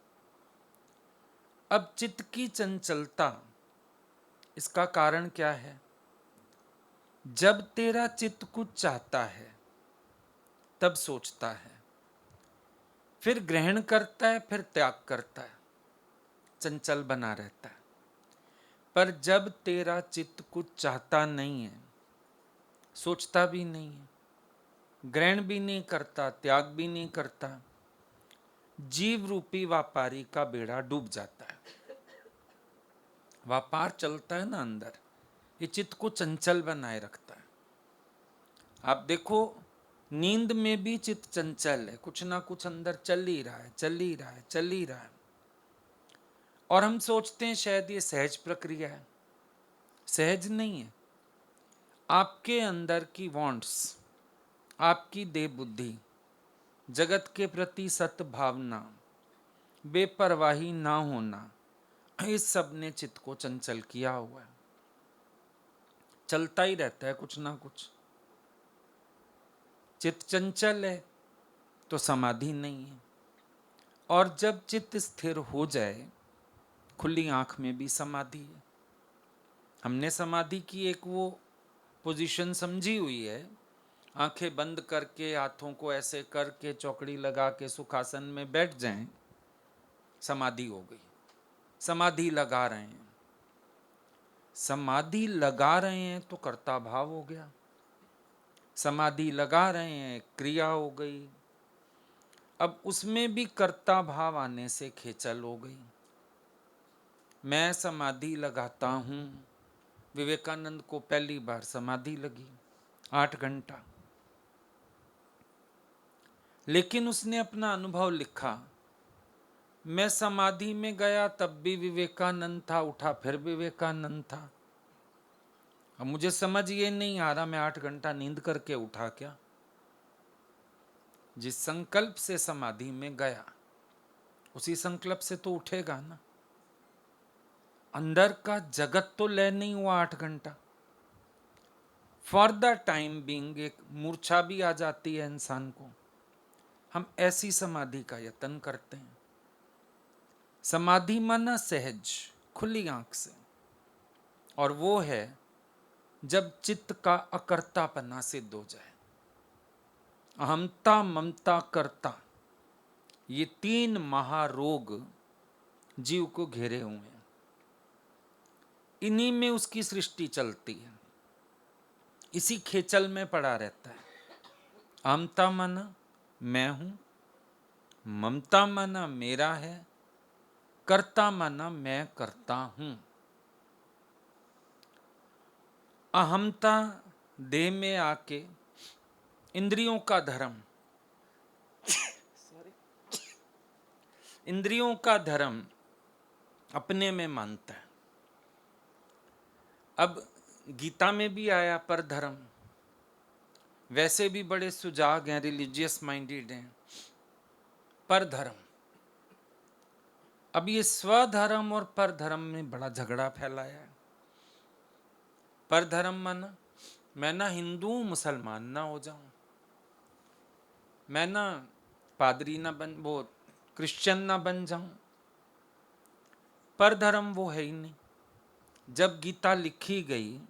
अब चित्त की चंचलता, इसका कारण क्या है? जब तेरा चित्त कुछ चाहता है, तब सोचता है, फिर ग्रहण करता है, फिर त्याग करता है, चंचल बना रहता है। पर जब तेरा चित्त कुछ चाहता नहीं है, सोचता भी नहीं है, ग्रहण भी नहीं करता, त्याग भी नहीं करता, जीव रूपी व्यापारी का बेड़ा डूब जाता है। व्यापार चलता है ना अंदर, ये चित्त को चंचल बनाए रखता है। आप देखो, नींद में भी चित्त चंचल है, कुछ ना कुछ अंदर चल ही रहा है, चल ही रहा है, चल ही रहा है। और हम सोचते हैं शायद ये सहज प्रक्रिया है। सहज नहीं है। आपके अंदर की वांट्स, आपकी देह बुद्धि, जगत के प्रति सत भावना, बेपरवाही ना होना, इस सब ने चित्त को चंचल किया हुआ है। चलता ही रहता है कुछ ना कुछ। चित्त चंचल है तो समाधि नहीं है। और जब चित्त स्थिर हो जाए, खुली आंख में भी समाधि है। हमने समाधि की एक वो पोजीशन समझी हुई है, आंखें बंद करके, हाथों को ऐसे करके, चौकड़ी लगा के सुखासन में बैठ जाएं, समाधि हो गई। समाधि लगा रहे हैं, समाधि लगा रहे हैं तो कर्ता भाव हो गया। समाधि लगा रहे हैं, क्रिया हो गई। अब उसमें भी कर्ता भाव आने से खेचल हो गई। मैं समाधि लगाता हूं। विवेकानंद को पहली बार समाधि लगी 8 घंटा, लेकिन उसने अपना अनुभव लिखा। मैं समाधि में गया तब भी विवेकानंद था, उठा फिर विवेकानंद था। अब मुझे समझ ये नहीं आ रहा मैं 8 घंटा नींद करके उठा क्या। जिस संकल्प से समाधि में गया उसी संकल्प से तो उठेगा ना। अंदर का जगत तो लय नहीं हुआ 8 घंटा। फॉर द टाइम बीइंग एक मूर्छा भी आ जाती है इंसान को। हम ऐसी समाधि का यत्न करते हैं। समाधि माना सहज, खुली आंख से। और वो है जब चित्त का अकर्तापना सिद्ध हो जाए। अहमता, ममता, कर्ता, ये 3 महारोग जीव को घेरे हुए हैं। इन्हीं में उसकी सृष्टि चलती है, इसी खेचल में पड़ा रहता है। अहमता माना मैं हूं, ममता माना मेरा है, कर्ता माना मैं करता हूं। अहमता देह में आके इंद्रियों का धर्म, इंद्रियों का धर्म अपने में मानता है। अब गीता में भी आया पर धर्म। वैसे भी बड़े सुजाग हैं, रिलीजियस माइंडेड हैं। पर धर्म। अब ये स्वधर्म और पर धर्म में बड़ा झगड़ा फैलाया है। पर धर्म माना मैं ना हिंदू मुसलमान ना हो जाऊं, मैं ना पादरी ना बन, वो क्रिश्चियन ना बन जाऊं। पर धर्म वो है ही नहीं। जब गीता लिखी गई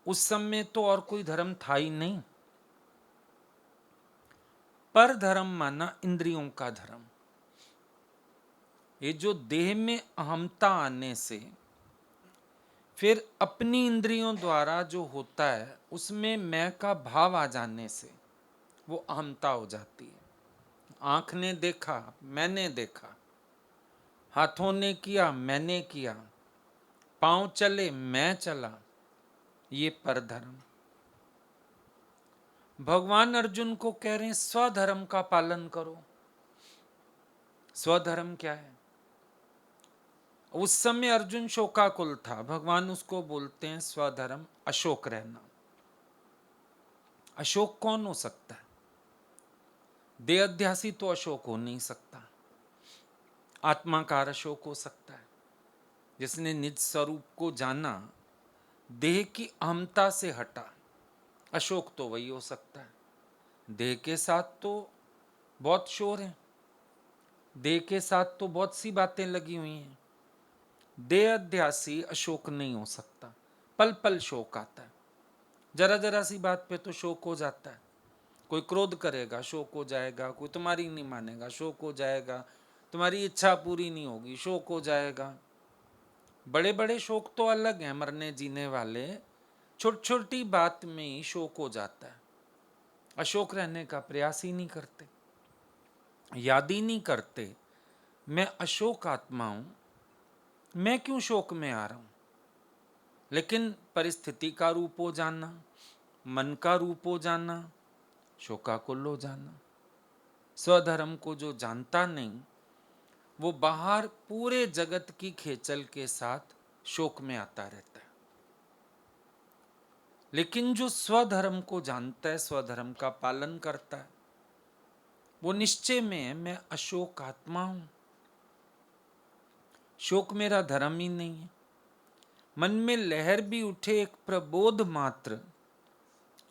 उस समय तो और कोई धर्म था ही नहीं। पर धर्म माना इंद्रियों का धर्म। ये जो देह में अहमता आने से फिर अपनी इंद्रियों द्वारा जो होता है उसमें मैं का भाव आ जाने से वो अहमता हो जाती है। आंख ने देखा, मैंने देखा, हाथों ने किया, मैंने किया, पांव चले, मैं चला, ये परधर्म। भगवान अर्जुन को कह रहे हैं स्वधर्म का पालन करो। स्वधर्म क्या है? उस समय अर्जुन शोकाकुल था, भगवान उसको बोलते हैं स्वधर्म अशोक रहना। अशोक कौन हो सकता है? देहाध्यासी तो अशोक हो नहीं सकता। आत्माकार अशोक हो सकता है, जिसने निज स्वरूप को जाना, देह की अहमता से हटा। अशोक तो वही हो सकता है। देह के साथ तो बहुत शोर है, देह के साथ तो बहुत सी बातें लगी हुई हैं। देह अध्यासी अशोक नहीं हो सकता। पल पल शोक आता है, जरा जरा सी बात पे तो शोक हो जाता है। कोई क्रोध करेगा शोक हो जाएगा, कोई तुम्हारी नहीं मानेगा शोक हो जाएगा, तुम्हारी इच्छा पूरी नहीं होगी शोक हो जाएगा। बड़े बड़े शोक तो अलग हैं, मरने जीने वाले, छोटी छोटी बात में ही शोक हो जाता है। अशोक रहने का प्रयास ही नहीं करते, याद ही नहीं करते मैं अशोक आत्मा हूं, मैं क्यों शोक में आ रहा हूं। लेकिन परिस्थिति का रूप हो जाना, मन का रूप हो जाना, शोकाकुल हो जाना। स्वधर्म को जो जानता नहीं, वो बाहर पूरे जगत की खेचल के साथ शोक में आता रहता है। लेकिन जो स्वधर्म को जानता है, स्वधर्म का पालन करता है, वो निश्चय में है मैं अशोक आत्मा हूं, शोक मेरा धर्म ही नहीं है। मन में लहर भी उठे, एक प्रबोध मात्र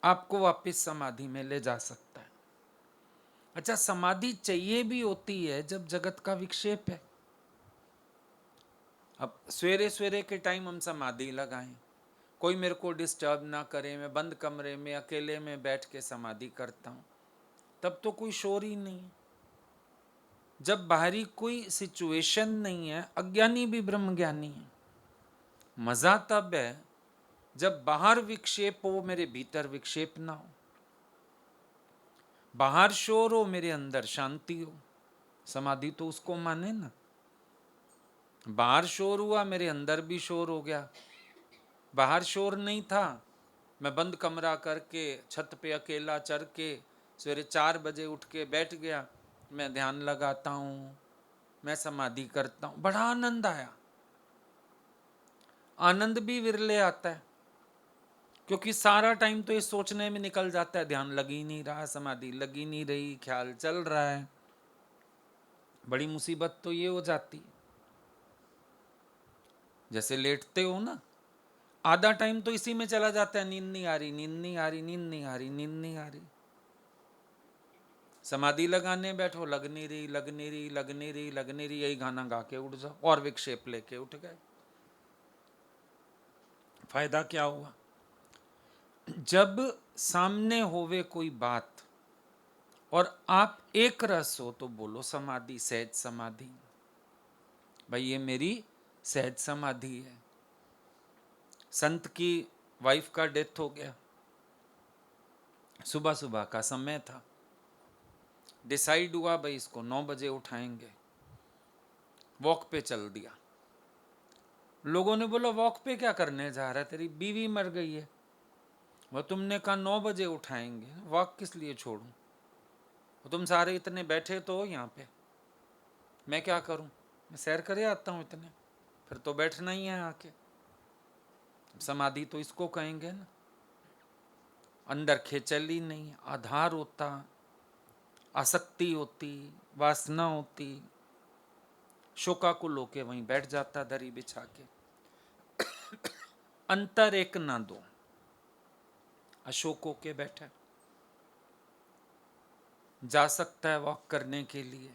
आपको वापस समाधि में ले जा सकता है। अच्छा, समाधि चाहिए भी होती है जब जगत का विक्षेप है। अब सवेरे सवेरे के टाइम हम समाधि लगाएं, कोई मेरे को डिस्टर्ब ना करे, मैं बंद कमरे में अकेले में बैठ के समाधि करता हूं, तब तो कोई शोर ही नहीं है। जब बाहरी कोई सिचुएशन नहीं है, अज्ञानी भी ब्रह्म ज्ञानी है। मजा तब है जब बाहर विक्षेप हो, मेरे भीतर विक्षेप ना हो। बाहर शोर हो, मेरे अंदर शांति हो। समाधि तो उसको माने ना। बाहर शोर हुआ, मेरे अंदर भी शोर हो गया। बाहर शोर नहीं था, मैं बंद कमरा करके छत पे अकेला चढ़ के सवेरे 4 बजे उठ के बैठ गया, मैं ध्यान लगाता हूँ, मैं समाधि करता हूँ, बड़ा आनंद आया। आनंद भी विरले आता है, क्योंकि सारा टाइम तो ये सोचने में निकल जाता है, ध्यान लग ही नहीं रहा, समाधि लग ही नहीं रही, ख्याल चल रहा है। बड़ी मुसीबत तो ये हो जाती है। जैसे लेटते हो ना, आधा टाइम तो इसी में चला जाता है, नींद नहीं आ रही, नींद नहीं आ रही, नींद नहीं आ रही, नींद नहीं आ रही। समाधि लगाने बैठो, लग नहीं रही, लग नहीं रही, लग नहीं रही, लग नहीं रही, यही गाना गा के उठ जाओ और विक्षेप लेके उठ गए। फायदा क्या हुआ? जब सामने होवे कोई बात और आप एक रस हो तो बोलो समाधि, सहज समाधि। भाई ये मेरी सहज समाधि है। संत की वाइफ का डेथ हो गया, सुबह सुबह का समय था, डिसाइड हुआ भाई इसको 9 बजे उठाएंगे। वॉक पे चल दिया। लोगों ने बोला वॉक पे क्या करने जा रहा है, तेरी बीवी मर गई है, वो तुमने कहा 9 बजे उठाएंगे, वॉक किस लिए छोड़ूं? वो तुम सारे इतने बैठे तो हो यहाँ पे, मैं क्या करूं? मैं सैर करे आता हूं इतने, फिर तो बैठना ही है आके। समाधि तो इसको कहेंगे ना। अंदर खेचल ही नहीं, आधार होता, आसक्ति होती, वासना होती, शोकाकुल होके वहीं बैठ जाता दरी बिछा के। अंतर एक ना दो, अशोक होके बैठा जा सकता है वॉक करने के लिए।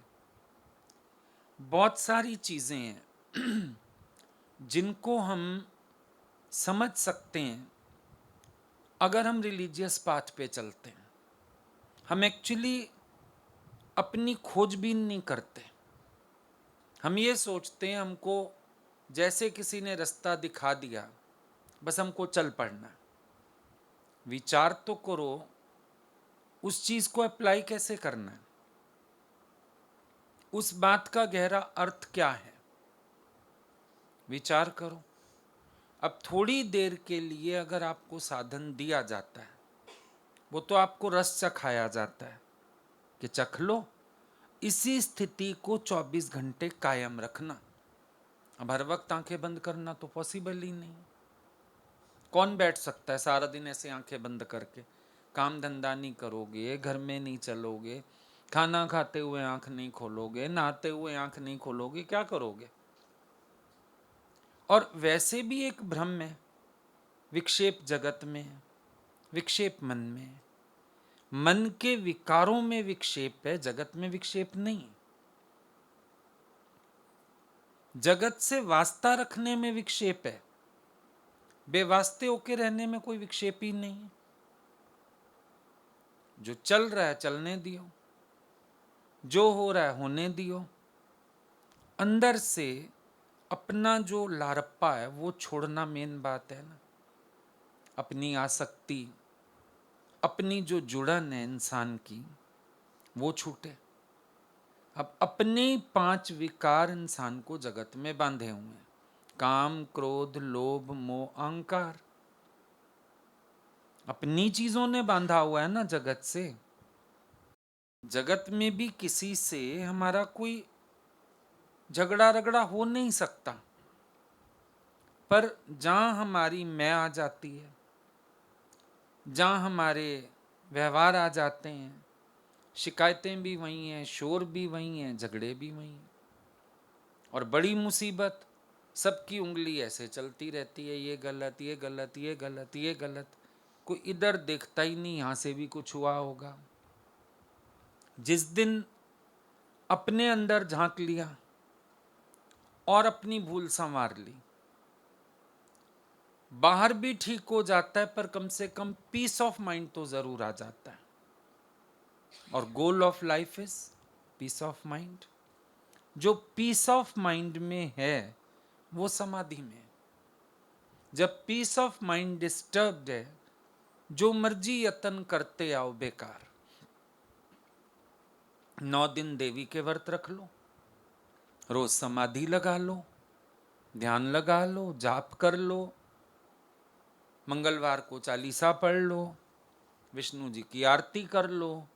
बहुत सारी चीजें हैं जिनको हम समझ सकते हैं अगर हम रिलीजियस पाथ पे चलते हैं। हम एक्चुअली अपनी खोजबीन नहीं करते। हम ये सोचते हैं हमको जैसे किसी ने रास्ता दिखा दिया, बस हमको चल पड़ना है। विचार तो करो उस चीज को अप्लाई कैसे करना है, उस बात का गहरा अर्थ क्या है, विचार करो। अब थोड़ी देर के लिए अगर आपको साधन दिया जाता है, वो तो आपको रस चखाया जाता है कि चख लो, इसी स्थिति को 24 घंटे कायम रखना। अब हर वक्त आंखें बंद करना तो पॉसिबल ही नहीं। कौन बैठ सकता है सारा दिन ऐसे आंखें बंद करके? काम धंधा नहीं करोगे, घर में नहीं चलोगे, खाना खाते हुए आंख नहीं खोलोगे, नहाते हुए आंख नहीं खोलोगे, क्या करोगे? और वैसे भी एक भ्रम है, विक्षेप जगत में है, विक्षेप मन में है। मन के विकारों में विक्षेप है, जगत में विक्षेप नहीं। जगत से वास्ता रखने में विक्षेप है, बेवास्ते होके रहने में कोई विक्षेप ही नहीं है। जो चल रहा है चलने दियो, जो हो रहा है होने दियो। अंदर से अपना जो लारप्पा है वो छोड़ना मेन बात है ना। अपनी आसक्ति, अपनी जो जुड़न है इंसान की, वो छूटे। अब अपने 5 विकार इंसान को जगत में बांधे हुए हैं, काम, क्रोध, लोभ, मोह, अहंकार। अपनी चीजों ने बांधा हुआ है ना जगत से। जगत में भी किसी से हमारा कोई झगड़ा रगड़ा हो नहीं सकता, पर जहां हमारी मैं आ जाती है, जहां हमारे व्यवहार आ जाते हैं, शिकायतें भी वही हैं, शोर भी वही हैं, झगड़े भी वही हैं। और बड़ी मुसीबत, सबकी उंगली ऐसे चलती रहती है, ये गलत, ये गलत, ये गलत, ये गलत। कोई इधर देखता ही नहीं यहाँ से भी कुछ हुआ होगा। जिस दिन अपने अंदर झांक लिया और अपनी भूल संवार ली, बाहर भी ठीक हो जाता है, पर कम से कम पीस ऑफ माइंड तो जरूर आ जाता है। और goal of life is peace of mind. जो पीस ऑफ माइंड में है वो समाधि में है। जब पीस ऑफ माइंड डिस्टर्ब्ड है, जो मर्जी यत्न करते आओ बेकार। 9 दिन देवी के व्रत रख लो, रोज समाधि लगा लो, ध्यान लगा लो, जाप कर लो, मंगलवार को चालीसा पढ़ लो, विष्णु जी की आरती कर लो।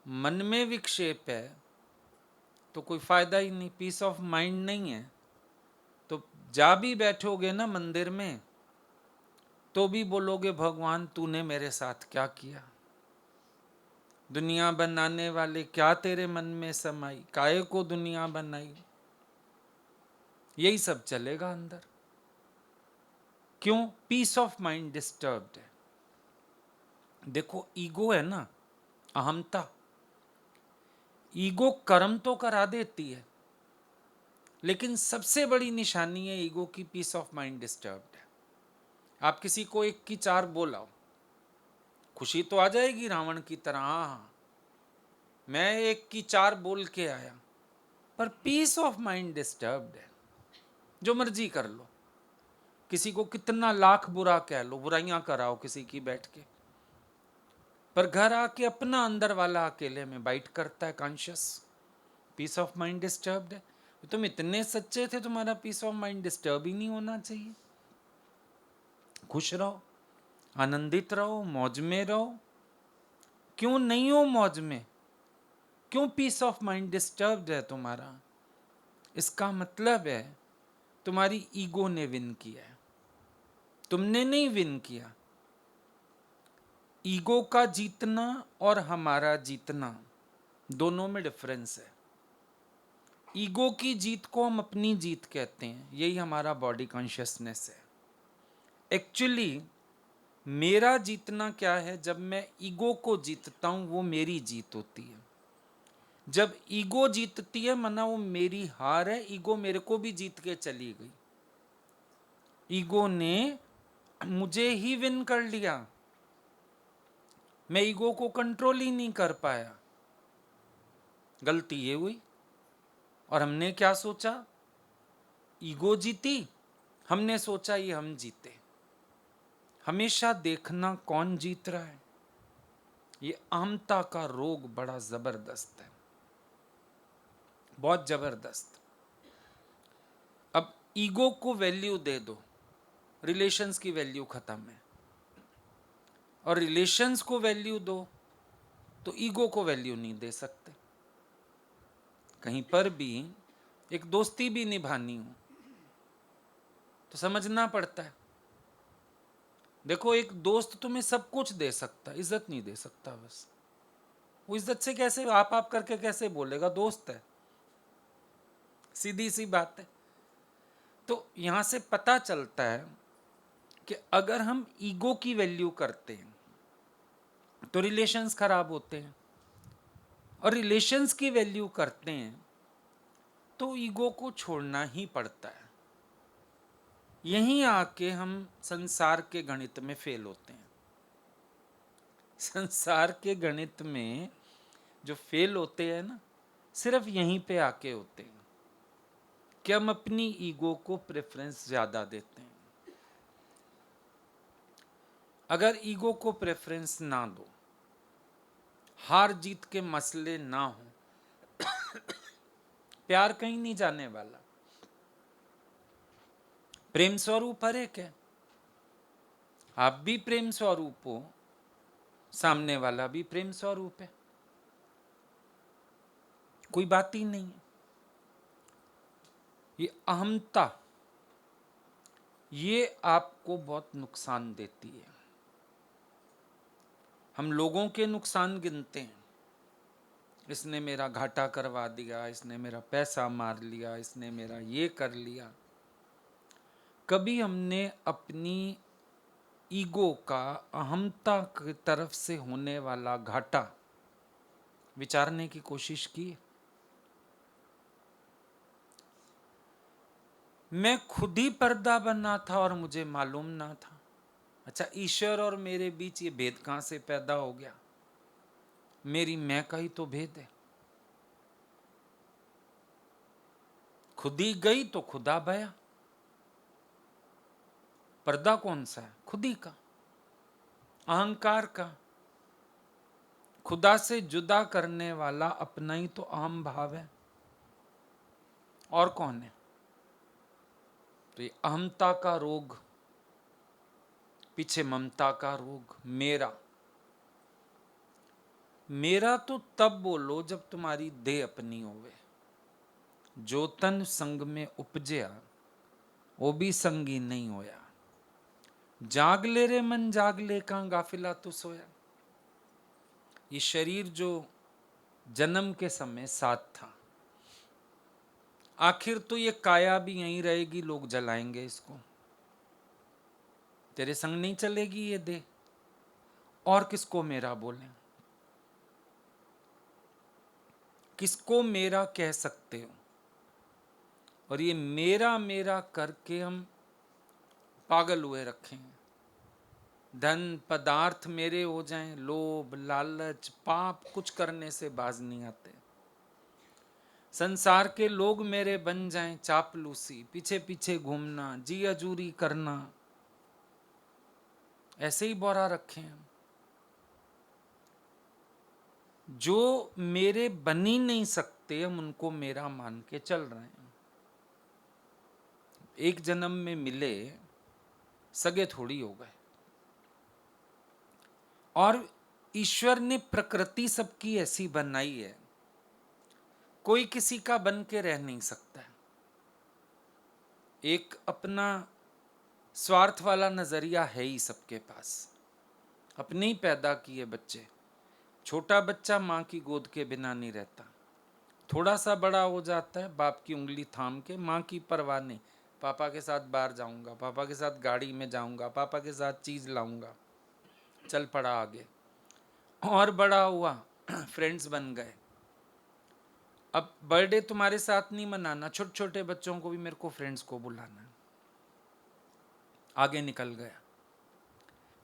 मन में विक्षेप है तो कोई फायदा ही नहीं, पीस ऑफ माइंड नहीं है। तो जा भी बैठोगे ना मंदिर में तो भी बोलोगे भगवान तूने मेरे साथ क्या किया। दुनिया बनाने वाले क्या तेरे मन में समाई, काहे को दुनिया बनाई। यही सब चलेगा अंदर। क्यों? पीस ऑफ माइंड डिस्टर्ब्ड है। देखो ईगो है ना, अहमता, ईगो कर्म तो करा देती है, लेकिन सबसे बड़ी निशानी है ईगो की पीस ऑफ माइंड डिस्टर्ब्ड है। आप किसी को 1 की 4 बोलाओ, खुशी तो आ जाएगी रावण की तरह, हाँ मैं 1 की 4 बोल के आया, पर पीस ऑफ माइंड डिस्टर्ब्ड है। जो मर्जी कर लो, किसी को कितना लाख बुरा कह लो, बुराइयां कराओ किसी की बैठ के, पर घर आके अपना अंदर वाला अकेले में बाइट करता है conscious. Peace of mind disturbed है। तुम इतने सच्चे थे, तुम्हारा पीस ऑफ माइंड डिस्टर्ब ही नहीं होना चाहिए। खुश रहो, आनंदित रहो, मौज में रहो। क्यों नहीं हो मौज में? क्यों पीस ऑफ माइंड डिस्टर्ब्ड है तुम्हारा? इसका मतलब है तुम्हारी ईगो ने विन किया है, तुमने नहीं विन किया। ईगो का जीतना और हमारा जीतना दोनों में डिफरेंस है। ईगो की जीत को हम अपनी जीत कहते हैं, यही हमारा बॉडी कॉन्शियसनेस है। एक्चुअली मेरा जीतना क्या है? जब मैं ईगो को जीतता हूं वो मेरी जीत होती है। जब ईगो जीतती है मना वो मेरी हार है, ईगो मेरे को भी जीत के चली गई। ईगो ने मुझे ही विन कर लिया, मैं ईगो को कंट्रोल ही नहीं कर पाया। गलती ये हुई। और हमने क्या सोचा? ईगो जीती, हमने सोचा ये हम जीते। हमेशा देखना कौन जीत रहा है। ये अहमता का रोग बड़ा जबरदस्त है, बहुत जबरदस्त। अब ईगो को वैल्यू दे दो, रिलेशंस की वैल्यू खत्म है। और रिलेशंस को वैल्यू दो तो ईगो को वैल्यू नहीं दे सकते। कहीं पर भी एक दोस्ती भी निभानी हो तो समझना पड़ता है। देखो एक दोस्त तुम्हें सब कुछ दे सकता है, इज्जत नहीं दे सकता। बस वो इज्जत से कैसे आप करके कैसे बोलेगा? दोस्त है, सीधी सी बात है। तो यहां से पता चलता है कि अगर हम ईगो की वैल्यू करते हैं तो रिलेशंस खराब होते हैं, और रिलेशंस की वैल्यू करते हैं तो ईगो को छोड़ना ही पड़ता है। यहीं आके हम संसार के गणित में फेल होते हैं। संसार के गणित में जो फेल होते हैं ना, सिर्फ यहीं पे आके होते हैं। कि हम अपनी ईगो को प्रेफरेंस ज्यादा देते हैं। अगर ईगो को प्रेफरेंस ना दो, हार जीत के मसले ना हो, प्यार कहीं नहीं जाने वाला। प्रेम स्वरूप हर एक है। आप भी प्रेम स्वरूप हो, सामने वाला भी प्रेम स्वरूप है, कोई बात ही नहीं है। ये अहमता, ये आपको बहुत नुकसान देती है। हम लोगों के नुकसान गिनते हैं, इसने मेरा घाटा करवा दिया, इसने मेरा पैसा मार लिया, इसने मेरा ये कर लिया। कभी हमने अपनी ईगो का, अहमता की तरफ से होने वाला घाटा विचारने की कोशिश की? मैं खुद ही पर्दा बना था और मुझे मालूम ना था। अच्छा, ईश्वर और मेरे बीच ये भेद कहां से पैदा हो गया? मेरी मैं का ही तो भेद है। खुद ही गई तो खुदा भया। पर्दा कौन सा है? खुद ही का, अहंकार का। खुदा से जुदा करने वाला अपना ही तो अहम भाव है, और कौन है? तो ये अहमता का रोग, पीछे ममता का रोग। मेरा मेरा तो तब बोलो जब तुम्हारी देह अपनी होवे। जो तन संग में उपजया, वो भी संगी नहीं होया। जाग ले रे मन जाग ले, कहां गाफिला तू सोया। ये शरीर जो जन्म के समय साथ था, आखिर तो ये काया भी यहीं रहेगी, लोग जलाएंगे इसको। तेरे संग नहीं चलेगी ये देह, और किसको मेरा बोलें? किसको मेरा कह सकते हो? और ये मेरा मेरा करके हम पागल हुए रखे हैं। धन पदार्थ मेरे हो जाएं, लोभ लालच पाप कुछ करने से बाज नहीं आते। संसार के लोग मेरे बन जाएं, चापलूसी, पीछे पीछे घूमना, जी अजूरी करना, ऐसे ही बोरा रखे हैं। जो मेरे बन ही नहीं सकते, हम उनको मेरा मान के चल रहे हैं। एक जन्म में मिले, सगे थोड़ी हो गए। और ईश्वर ने प्रकृति सबकी ऐसी बनाई है, कोई किसी का बन के रह नहीं सकता है। एक अपना स्वार्थ वाला नजरिया है ही सबके पास। अपने ही पैदा किए बच्चे, छोटा बच्चा मां की गोद के बिना नहीं रहता। थोड़ा सा बड़ा हो जाता है, बाप की उंगली थाम के, मां की परवाह नहीं, पापा के साथ बाहर जाऊंगा, पापा के साथ गाड़ी में जाऊंगा, पापा के साथ चीज लाऊंगा, चल पड़ा आगे। और बड़ा हुआ, फ्रेंड्स बन गए। अब बर्थडे तुम्हारे साथ नहीं मनाना, छोटे छोटे बच्चों को भी मेरे को फ्रेंड्स को बुलाना। आगे निकल गया।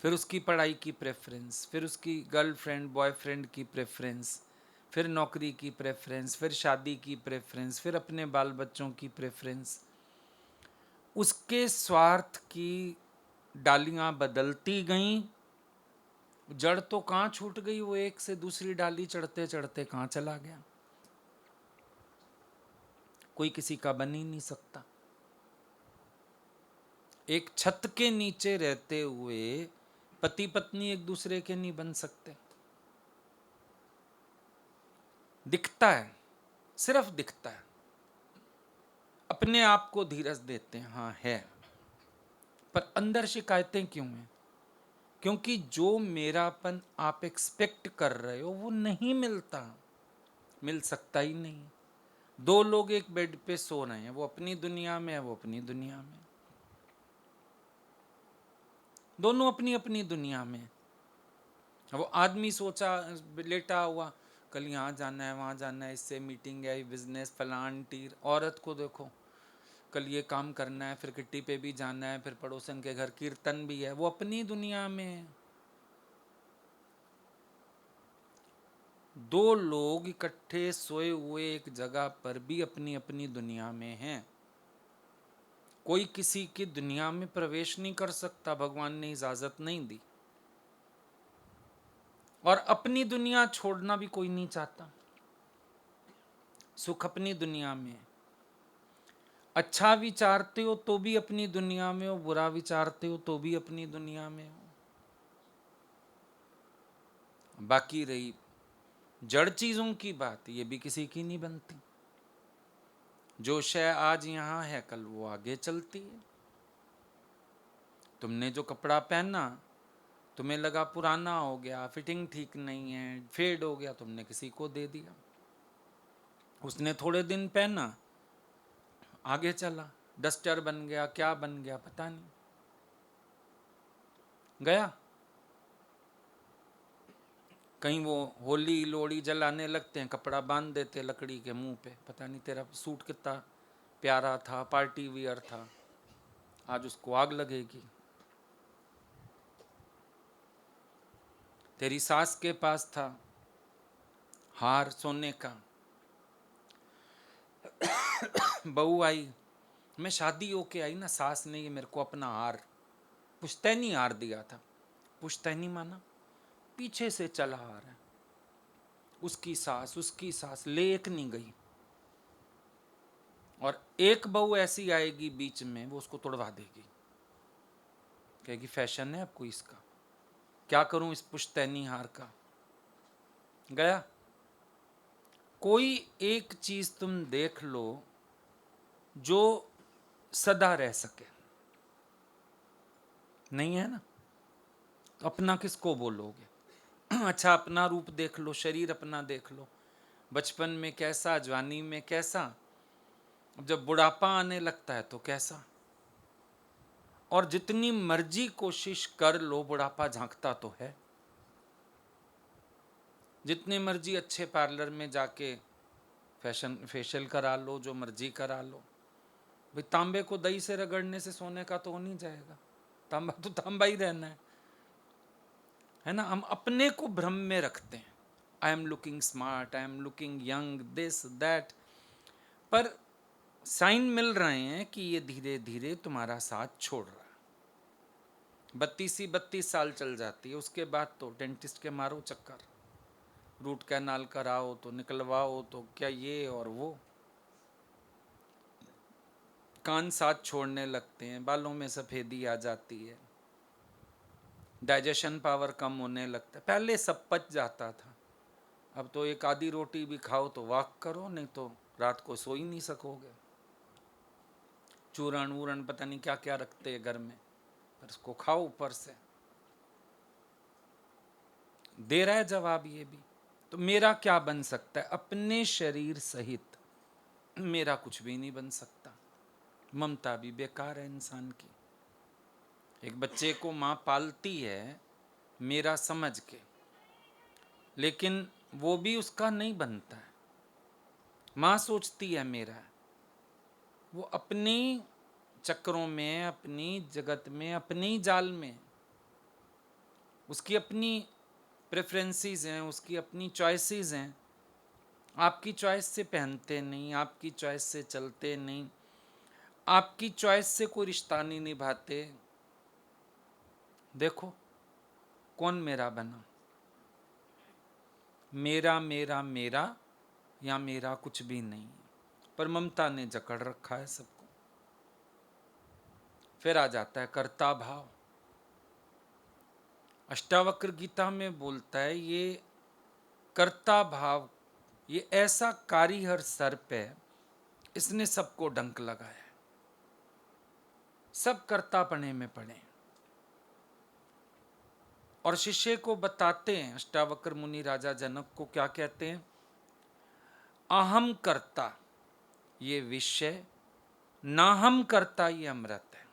फिर उसकी पढ़ाई की प्रेफरेंस, फिर उसकी गर्लफ्रेंड बॉयफ्रेंड की प्रेफरेंस, फिर नौकरी की प्रेफरेंस, फिर शादी की प्रेफरेंस, फिर अपने बाल बच्चों की प्रेफरेंस। उसके स्वार्थ की डालियां बदलती गईं। जड़ तो कहाँ छूट गई, वो एक से दूसरी डाली चढ़ते चढ़ते कहाँ चला गया। कोई किसी का बन ही नहीं सकता। एक छत के नीचे रहते हुए पति पत्नी एक दूसरे के नहीं बन सकते। दिखता है, सिर्फ दिखता है। अपने आप को धीरज देते हैं, हाँ है, पर अंदर शिकायतें क्यों हैं? क्योंकि जो मेरापन आप एक्सपेक्ट कर रहे हो वो नहीं मिलता, मिल सकता ही नहीं। दो लोग एक बेड पे सो रहे हैं, वो अपनी दुनिया में है, वो अपनी दुनिया में, दोनों अपनी अपनी दुनिया में। वो आदमी सोचा लेटा हुआ, कल यहाँ जाना है, वहाँ जाना है, इससे मीटिंग है, बिजनेस फलान टीर। औरत को देखो, कल ये काम करना है, फिर किट्टी पे भी जाना है, फिर पड़ोसन के घर कीर्तन भी है, वो अपनी दुनिया में है। दो लोग इकट्ठे सोए हुए एक जगह पर भी अपनी अपनी दुनिया में हैं। कोई किसी की दुनिया में प्रवेश नहीं कर सकता, भगवान ने इजाजत नहीं दी। और अपनी दुनिया छोड़ना भी कोई नहीं चाहता। सुख अपनी दुनिया में है। अच्छा विचारते हो तो भी अपनी दुनिया में हो, बुरा विचारते हो तो भी अपनी दुनिया में हो। बाकी रही जड़ चीजों की बात, ये भी किसी की नहीं बनती। जो शय आज यहां है कल वो आगे चलती है। तुमने जो कपड़ा पहना, तुम्हें लगा पुराना हो गया, फिटिंग ठीक नहीं है, फेड हो गया, तुमने किसी को दे दिया। उसने थोड़े दिन पहना, आगे चला, डस्टर बन गया, क्या बन गया पता नहीं, गया। कहीं वो होली लोड़ी जलाने लगते हैं, कपड़ा बांध देते लकड़ी के मुंह पे, पता नहीं तेरा सूट कितना प्यारा था, पार्टी वियर था, आज उसको आग लगेगी। तेरी सास के पास था हार सोने का, बहू आई, मैं शादी होके आई ना, सास ने ये मेरे को अपना हार, पुश्तैनी हार दिया था। पुश्तैनी माना पीछे से चला आ रहा है। उसकी सास लेक नहीं गई। और एक बहू ऐसी आएगी बीच में, वो उसको तोड़वा देगी, कहेगी फैशन है आपको इसका, क्या करूं इस पुश्तैनी हार का। गया। कोई एक चीज तुम देख लो जो सदा रह सके, नहीं है ना, तो अपना किसको बोलोगे। अच्छा अपना रूप देख लो, शरीर अपना देख लो, बचपन में कैसा, जवानी में कैसा, अब जब बुढ़ापा आने लगता है तो कैसा। और जितनी मर्जी कोशिश कर लो, बुढ़ापा झांकता तो है। जितने मर्जी अच्छे पार्लर में जाके फेशियल करा लो, जो मर्जी करा लो, भाई तांबे को दही से रगड़ने से सोने का तो हो नहीं जाएगा, तांबा तो तांबा ही रहना है ना। हम अपने को भ्रम में रखते हैं, I am looking smart, I am looking young, this that, पर साइन मिल रहे हैं कि ये धीरे धीरे तुम्हारा साथ छोड़ रहा है। 32 साल चल जाती है, उसके बाद तो डेंटिस्ट के मारो चक्कर, रूट कैनाल कराओ तो निकलवाओ तो क्या ये और वो, कान साथ छोड़ने लगते हैं, बालों में सफेदी आ जाती है, डाइजेशन पावर कम होने लगता है। पहले सब पच जाता था, अब तो एक आधी रोटी भी खाओ तो वॉक करो, नहीं तो रात को सो ही नहीं सकोगे। चूरण वूरण पता नहीं क्या क्या रखते हैं घर में, पर उसको खाओ ऊपर से। दे रहा है जवाब ये भी। तो मेरा क्या बन सकता है? अपने शरीर सहित मेरा कुछ भी नहीं बन सकता। ममता भी बेकार है इंसान की। एक बच्चे को माँ पालती है मेरा समझ के, लेकिन वो भी उसका नहीं बनता है। माँ सोचती है मेरा है, वो अपनी चक्रों में, अपनी जगत में, अपने ही जाल में, उसकी अपनी प्रेफरेंसेस हैं, उसकी अपनी चॉइसेस हैं। आपकी चॉइस से पहनते नहीं, आपकी चॉइस से चलते नहीं, आपकी चॉइस से कोई रिश्ता नहीं निभाते। देखो कौन मेरा बना, मेरा मेरा मेरा या मेरा कुछ भी नहीं। पर ममता ने जकड़ रखा है सबको। फिर आ जाता है कर्ता भाव। अष्टावक्र गीता में बोलता है ये कर्ता भाव, ये ऐसा कारीहर सर्प है, इसने सबको डंक लगाया है, सब कर्तापने में पड़े। और शिष्य को बताते हैं अष्टावक्र मुनि राजा जनक को, क्या कहते हैं? अहम कर्ता ये विषय, नाहम कर्ता ये अमृत है।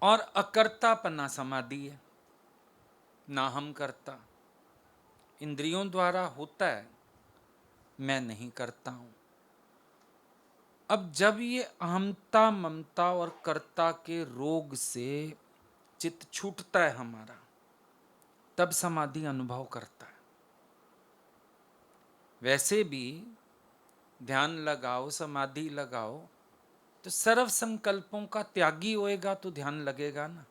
और अकर्तापना समाधि है। नाहम कर्ता इंद्रियों द्वारा होता है, मैं नहीं करता हूं। अब जब ये अहमता, ममता और कर्ता के रोग से चित्त छूटता है हमारा, तब समाधि अनुभव करता है। वैसे भी ध्यान लगाओ, समाधि लगाओ, तो सर्व संकल्पों का त्यागी होएगा तो ध्यान लगेगा ना।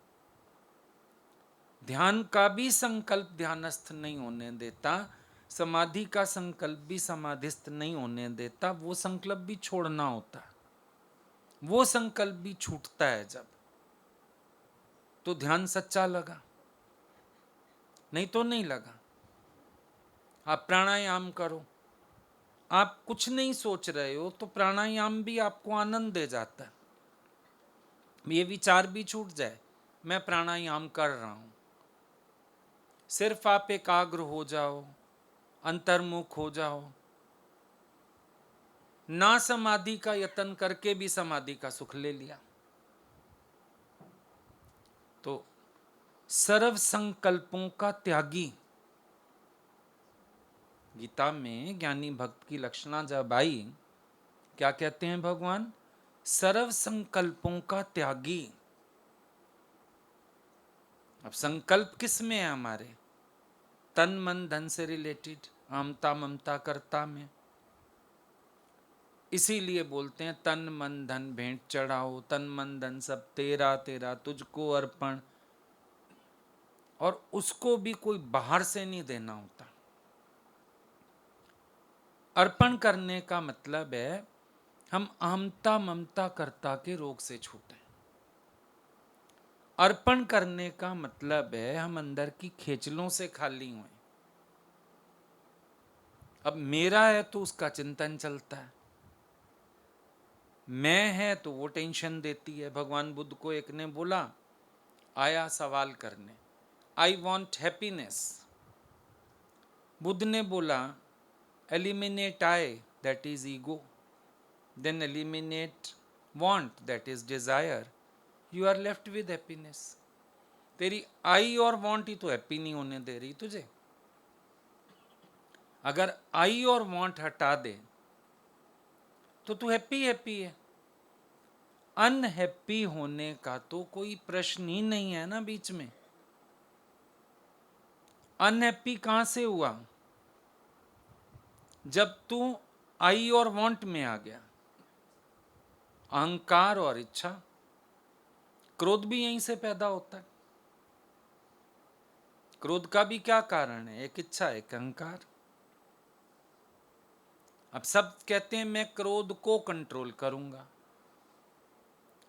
ध्यान का भी संकल्प ध्यानस्थ नहीं होने देता, समाधि का संकल्प भी समाधिस्थ नहीं होने देता। वो संकल्प भी छोड़ना होता है, वो संकल्प भी छूटता है जब, तो ध्यान सच्चा लगा, नहीं तो नहीं लगा। आप प्राणायाम करो, आप कुछ नहीं सोच रहे हो तो प्राणायाम भी आपको आनंद दे जाता है। ये विचार भी छूट जाए मैं प्राणायाम कर रहा हूं, सिर्फ आप एकाग्र हो जाओ, अंतर्मुख हो जाओ, ना समाधि का यत्न करके भी समाधि का सुख ले लिया। तो सर्व संकल्पों का त्यागी, गीता में ज्ञानी भक्त की लक्षणा जब आई, क्या कहते हैं भगवान? सर्व संकल्पों का त्यागी। अब संकल्प किस में है हमारे? तन मन धन से रिलेटेड, अहमता ममता कर्ता में। इसीलिए बोलते हैं तन मन धन भेंट चढ़ाओ, तन मन धन सब तेरा तेरा तुझको अर्पण। और उसको भी कोई बाहर से नहीं देना होता। अर्पण करने का मतलब है हम अहमता ममता कर्ता के रोग से छूटे। अर्पण करने का मतलब है हम अंदर की खेचलों से खाली हुए। अब मेरा है तो उसका चिंतन चलता है, मैं है तो वो टेंशन देती है। भगवान बुद्ध को एक ने बोला, आया सवाल करने, आई वॉन्ट हैप्पीनेस। बुद्ध ने बोला, eliminate I, that is ego, then eliminate want, that is desire, you are left with happiness. तेरी आई और वॉन्ट ही तो हैप्पी नहीं होने दे रही तुझे। अगर आई और वॉन्ट हटा दे तो तू हैप्पी हैप्पी है। अनहैप्पी होने का तो कोई प्रश्न ही नहीं है ना बीच में। अनहैप्पी कहां से हुआ? जब तू आई और वांट में आ गया। अहंकार और इच्छा, क्रोध भी यहीं से पैदा होता है। क्रोध का भी क्या कारण है? एक इच्छा, एक अहंकार। अब सब कहते हैं मैं क्रोध को कंट्रोल करूंगा,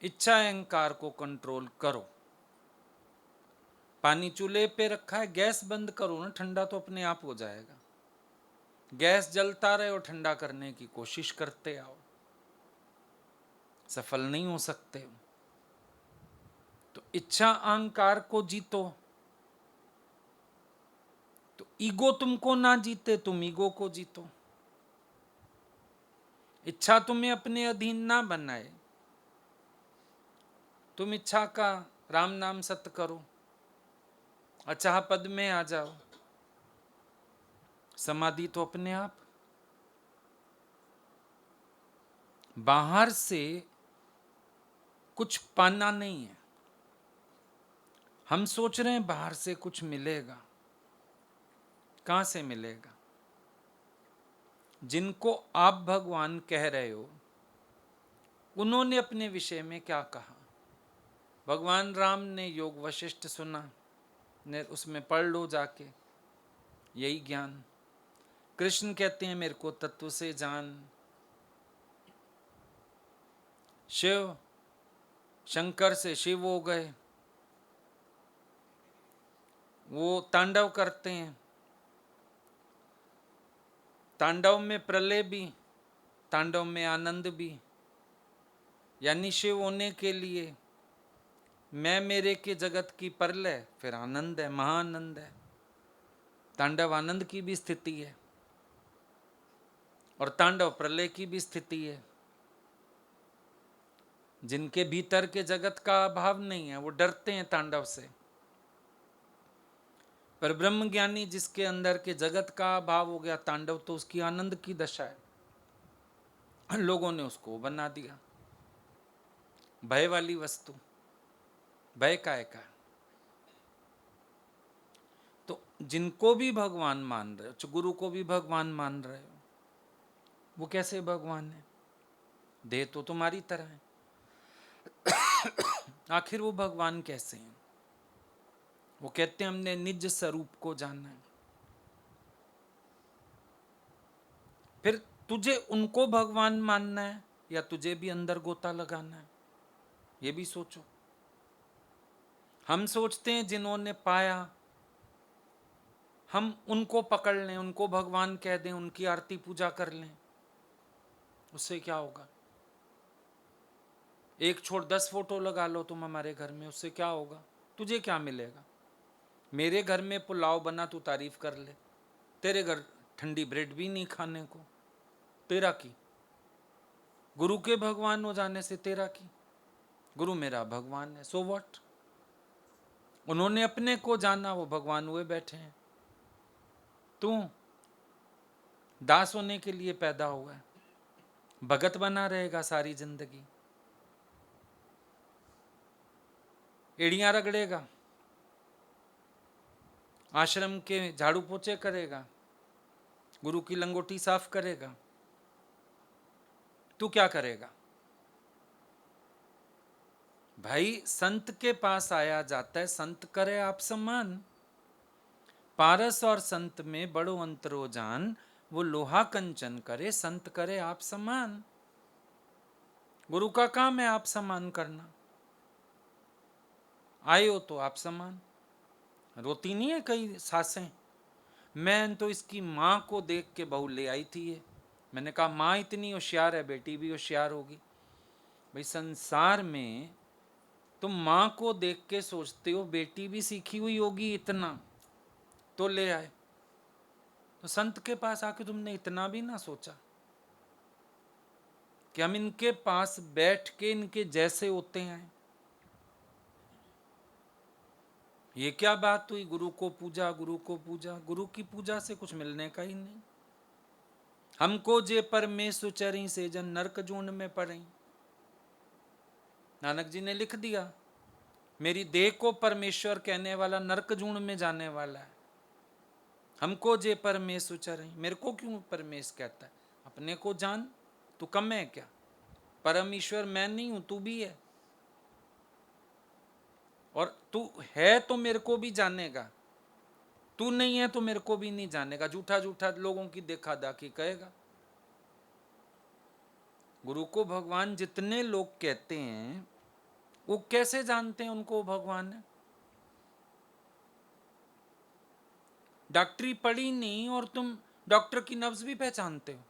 इच्छा अहंकार को कंट्रोल करो। पानी चूल्हे पे रखा है, गैस बंद करो ना, ठंडा तो अपने आप हो जाएगा। गैस जलता रहे और ठंडा करने की कोशिश करते आओ, सफल नहीं हो सकते हो। तो इच्छा अहंकार को जीतो, तो ईगो तुमको ना जीते, तुम ईगो को जीतो। इच्छा तुम्हें अपने अधीन ना बनाए, तुम इच्छा का राम नाम सत्य करो, अचाह पद में आ जाओ। समाधि तो अपने आप। बाहर से कुछ पाना नहीं है। हम सोच रहे हैं बाहर से कुछ मिलेगा, कहां से मिलेगा? जिनको आप भगवान कह रहे हो उन्होंने अपने विषय में क्या कहा? भगवान राम ने योग वशिष्ठ सुना, ने उसमें पढ़ लो जाके, यही ज्ञान। कृष्ण कहते हैं मेरे को तत्व से जान। शिव शंकर से शिव हो गए, वो तांडव करते हैं। तांडव में प्रलय भी, तांडव में आनंद भी। यानी शिव होने के लिए मैं मेरे के जगत की प्रलय, फिर आनंद है, महाआनंद है। तांडव आनंद की भी स्थिति है और तांडव प्रलय की भी स्थिति है। जिनके भीतर के जगत का अभाव नहीं है वो डरते हैं तांडव से, पर ब्रह्म ज्ञानी जिसके अंदर के जगत का अभाव हो गया, तांडव तो उसकी आनंद की दशा है। लोगों ने उसको बना दिया भय वाली वस्तु, भय काय का। तो जिनको भी भगवान मान रहे हो, गुरु को भी भगवान मान रहे हो, वो कैसे भगवान है? देह तो तुम्हारी तरह है, आखिर वो भगवान कैसे हैं? वो कहते हैं हमने निज स्वरूप को जाना है। फिर तुझे उनको भगवान मानना है या तुझे भी अंदर गोता लगाना है? ये भी सोचो। हम सोचते हैं जिन्होंने पाया हम उनको पकड़ लें, उनको भगवान कह दें, उनकी आरती पूजा कर लें। उससे क्या होगा? एक छोड़ 10 फोटो लगा लो तुम हमारे घर में, उससे क्या होगा? तुझे क्या मिलेगा? मेरे घर में पुलाव बना, तू तारीफ कर ले। तेरे घर ठंडी ब्रेड भी नहीं खाने को, तेरा की। गुरु के भगवान हो जाने से तेरा की। गुरु मेरा भगवान है, सो व्हाट? उन्होंने अपने को जाना, वो भगवान हुए बैठे हैं। तू दास होने के लिए पैदा हुआ है, भगत बना रहेगा सारी जिंदगी, एड़ियां रगड़ेगा, आश्रम के झाड़ू पोछे करेगा, गुरु की लंगोटी साफ करेगा। तू क्या करेगा? भाई संत के पास आया जाता है, संत करे आप सम्मान। पारस और संत में बड़ो अंतरो जान, वो लोहा कंचन करे, संत करे आप सम्मान। गुरु का काम है आप सम्मान करना। आए हो तो आप सम्मान। रोती नहीं है कई सासें, मैं तो इसकी माँ को देख के बहू ले आई थी ये। मैंने कहा माँ इतनी होशियार है, बेटी भी होशियार होगी। भाई संसार में तुम माँ को देख के सोचते हो बेटी भी सीखी हुई होगी इतना, तो ले आए। तो संत के पास आके तुमने इतना भी ना सोचा कि हम इनके पास बैठ के इनके जैसे होते हैं? ये क्या बात हुई? गुरु को पूजा, गुरु को पूजा। गुरु की पूजा से कुछ मिलने का ही नहीं। हमको जे परमेश्वर चरी से जन नरक जून में पड़े। नानक जी ने लिख दिया, मेरी देह को परमेश्वर कहने वाला नरक जून में जाने वाला है। हमको जे परमेश्वर चरी, मेरे को क्यों परमेश कहता है? अपने को जान, तू कम है क्या? परमेश्वर मैं नहीं हूं, तू भी है। और तू है तो मेरे को भी जानेगा, तू नहीं है तो मेरे को भी नहीं जानेगा। झूठा झूठा लोगों की देखा दाखी कहेगा। गुरु को भगवान जितने लोग कहते हैं, वो कैसे जानते हैं उनको भगवान है? डॉक्टरी पढ़ी नहीं और तुम डॉक्टर की नब्ज भी पहचानते हो?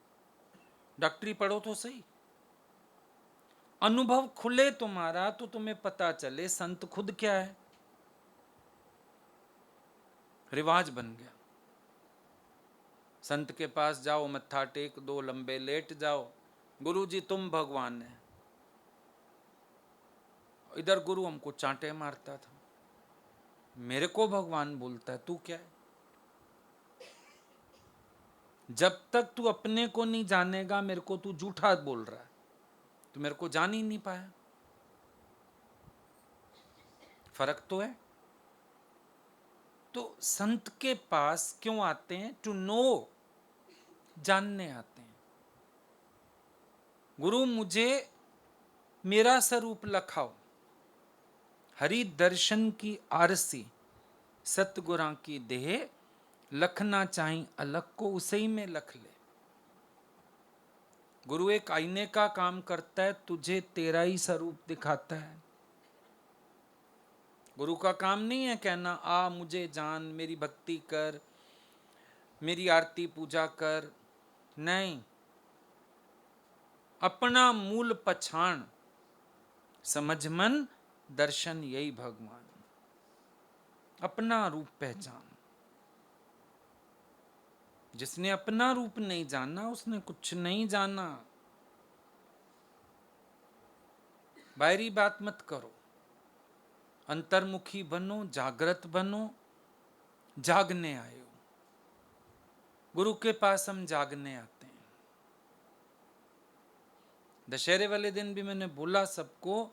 डॉक्टरी पढ़ो तो सही, अनुभव खुले तुम्हारा तो तुम्हें पता चले संत खुद क्या है। रिवाज बन गया, संत के पास जाओ, मत्था टेक दो, लंबे लेट जाओ, गुरु जी तुम भगवान है। इधर गुरु हमको चांटे मारता था, मेरे को भगवान बोलता है, तू क्या है? जब तक तू अपने को नहीं जानेगा, मेरे को तू झूठा बोल रहा है, तू मेरे को जान ही नहीं पाया। फर्क तो है। तो संत के पास क्यों आते हैं? टू नो, जानने आते हैं। गुरु मुझे मेरा स्वरूप लखाओ, हरि दर्शन की आरसी, सतगुरां की देह, लखना चाही अलग को उसे ही में लख ले। गुरु एक आईने का काम करता है, तुझे तेरा ही स्वरूप दिखाता है। गुरु का काम नहीं है कहना आ मुझे जान, मेरी भक्ति कर, मेरी आरती पूजा कर। नहीं, अपना मूल पछाण, समझ मन दर्शन यही भगवान। अपना रूप पहचान। जिसने अपना रूप नहीं जाना उसने कुछ नहीं जाना। बाहरी बात मत करो, अंतर्मुखी बनो, जागृत बनो। जागने आए हो, गुरु के पास हम जागने आते हैं। दशहरे वाले दिन भी मैंने बोला सबको,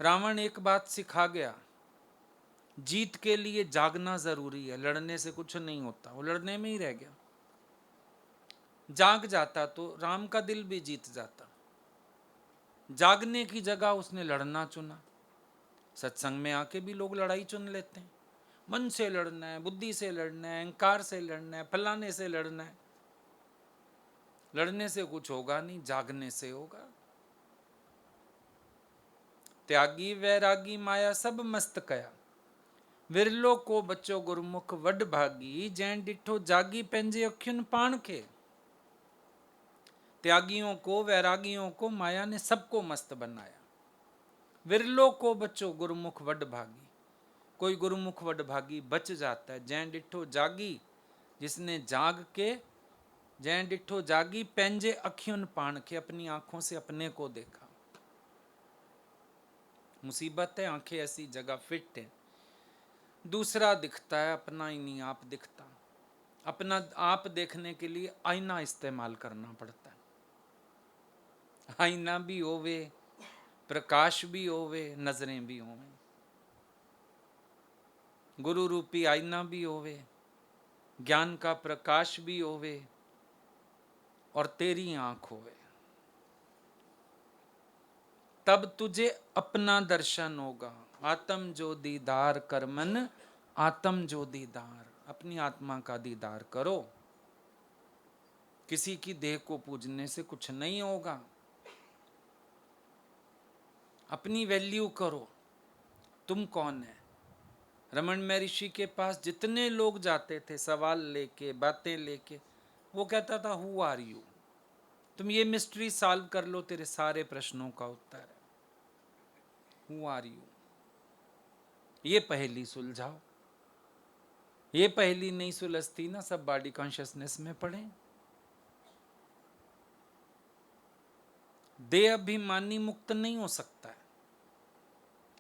रावण एक बात सिखा गया, जीत के लिए जागना जरूरी है, लड़ने से कुछ नहीं होता। वो लड़ने में ही रह गया। जाग जाता तो राम का दिल भी जीत जाता। जागने की जगह उसने लड़ना चुना। सत्संग में आके भी लोग लड़ाई चुन लेते हैं, मन से लड़ना है, बुद्धि से लड़ना है, अहंकार से लड़ना है, फलाने से लड़ना है। लड़ने से कुछ होगा नहीं, जागने से होगा। त्यागी वैरागी माया सब मस्त कया, विरलो को बच्चो गुरमुख वड भागी, जैन डिठो जागी पेंजे अखियुन पाण के। त्यागियों को, वैरागियों को माया ने सबको मस्त बनाया। विरलो को बच्चो गुरुमुख वड भागी, कोई गुरुमुख वड भागी बच जाता है। जैन डिठो जागी, जिसने जाग के, जैन डिठो जागी पेंजे अखियुन पाण के, अपनी आंखों से अपने को देखा। मुसीबत है, आंखें ऐसी जगह फिट है, दूसरा दिखता है, अपना ही नहीं आप दिखता। अपना आप देखने के लिए आईना इस्तेमाल करना पड़ता है। आईना भी होवे, प्रकाश भी होवे, नजरें भी होवे। गुरु रूपी आईना भी होवे, ज्ञान का प्रकाश भी होवे, और तेरी आंख होवे, तब तुझे अपना दर्शन होगा। आत्म जो दीदार कर मन, आत्म जो दीदार, अपनी आत्मा का दीदार करो। किसी की देह को पूजने से कुछ नहीं होगा। अपनी वैल्यू करो, तुम कौन है। रमन महर्षि के पास जितने लोग जाते थे सवाल लेके, बातें लेके, वो कहता था हु आर यू। तुम ये मिस्ट्री सॉल्व कर लो, तेरे सारे प्रश्नों का उत्तर है। हु आर यू, ये पहेली सुलझाओ। ये पहेली नहीं सुलझती ना, सब बॉडी कॉन्शियसनेस में पड़े। देह अभिमानी मुक्त नहीं हो सकता है।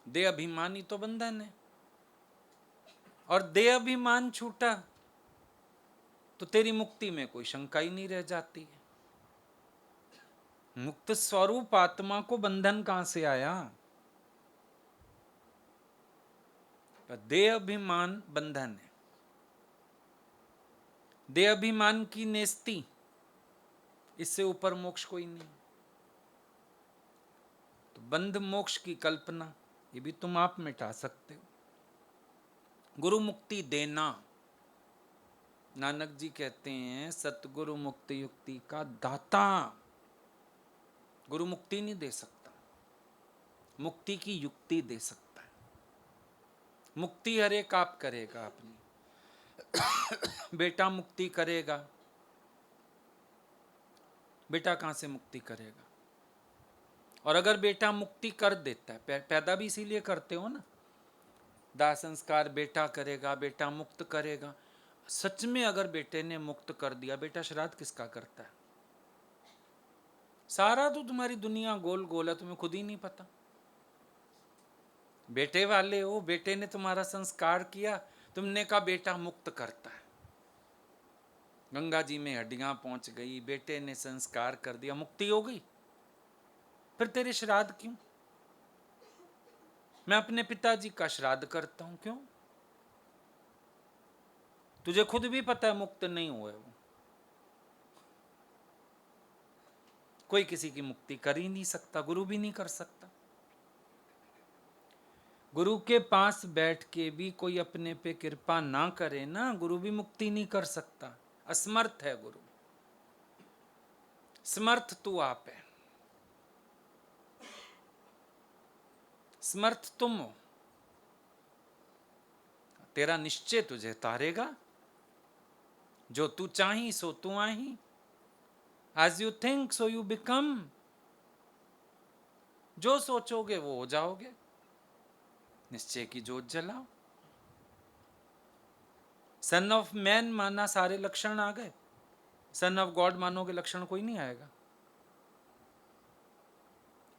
देह अभिमानी तो बंधन है, और देह अभिमान छूटा तो तेरी मुक्ति में कोई शंका ही नहीं रह जाती है। मुक्त स्वरूप आत्मा को बंधन कहां से आया। पर देह अभिमान बंधन है। देह अभिमान की नेस्ती, इससे ऊपर मोक्ष कोई नहीं। तो बंध मोक्ष की कल्पना ये भी तुम आप मिटा सकते हो। गुरु मुक्ति देना, नानक जी कहते हैं सतगुरु मुक्ति युक्ति का दाता। गुरु मुक्ति नहीं दे सकता, मुक्ति की युक्ति दे सकता है। मुक्ति हर एक आप करेगा अपनी। बेटा मुक्ति करेगा, बेटा कहां से मुक्ति करेगा। और अगर बेटा मुक्ति कर देता है, पैदा भी इसीलिए करते हो ना, दाह संस्कार बेटा करेगा, बेटा मुक्त करेगा। सच में अगर बेटे ने मुक्त कर दिया, बेटा श्राद्ध किसका करता है। सारा तो तुम्हारी दुनिया गोल गोल है, तुम्हें खुद ही नहीं पता। बेटे वाले हो, बेटे ने तुम्हारा संस्कार किया, तुमने कहा बेटा मुक्त करता है। गंगा जी में हड्डियां पहुंच गई, बेटे ने संस्कार कर दिया, मुक्ति हो गई। फिर तेरे श्राद्ध क्यों। मैं अपने पिताजी का श्राद्ध करता हूं, क्यों। तुझे खुद भी पता है मुक्त नहीं हुए वो। कोई किसी की मुक्ति कर ही नहीं सकता, गुरु भी नहीं कर सकता। गुरु के पास बैठ के भी कोई अपने पे कृपा ना करे ना, गुरु भी मुक्ति नहीं कर सकता। असमर्थ है गुरु, समर्थ तू आप है, समर्थ तुम हो। तेरा निश्चय तुझे तारेगा, जो तू चाही सो तू आही। As you think so you become, जो सोचोगे वो हो जाओगे। निश्चय की जोत जलाओ। सन ऑफ मैन माना, सारे लक्षण आ गए। सन ऑफ गॉड मानोगे, लक्षण कोई नहीं आएगा।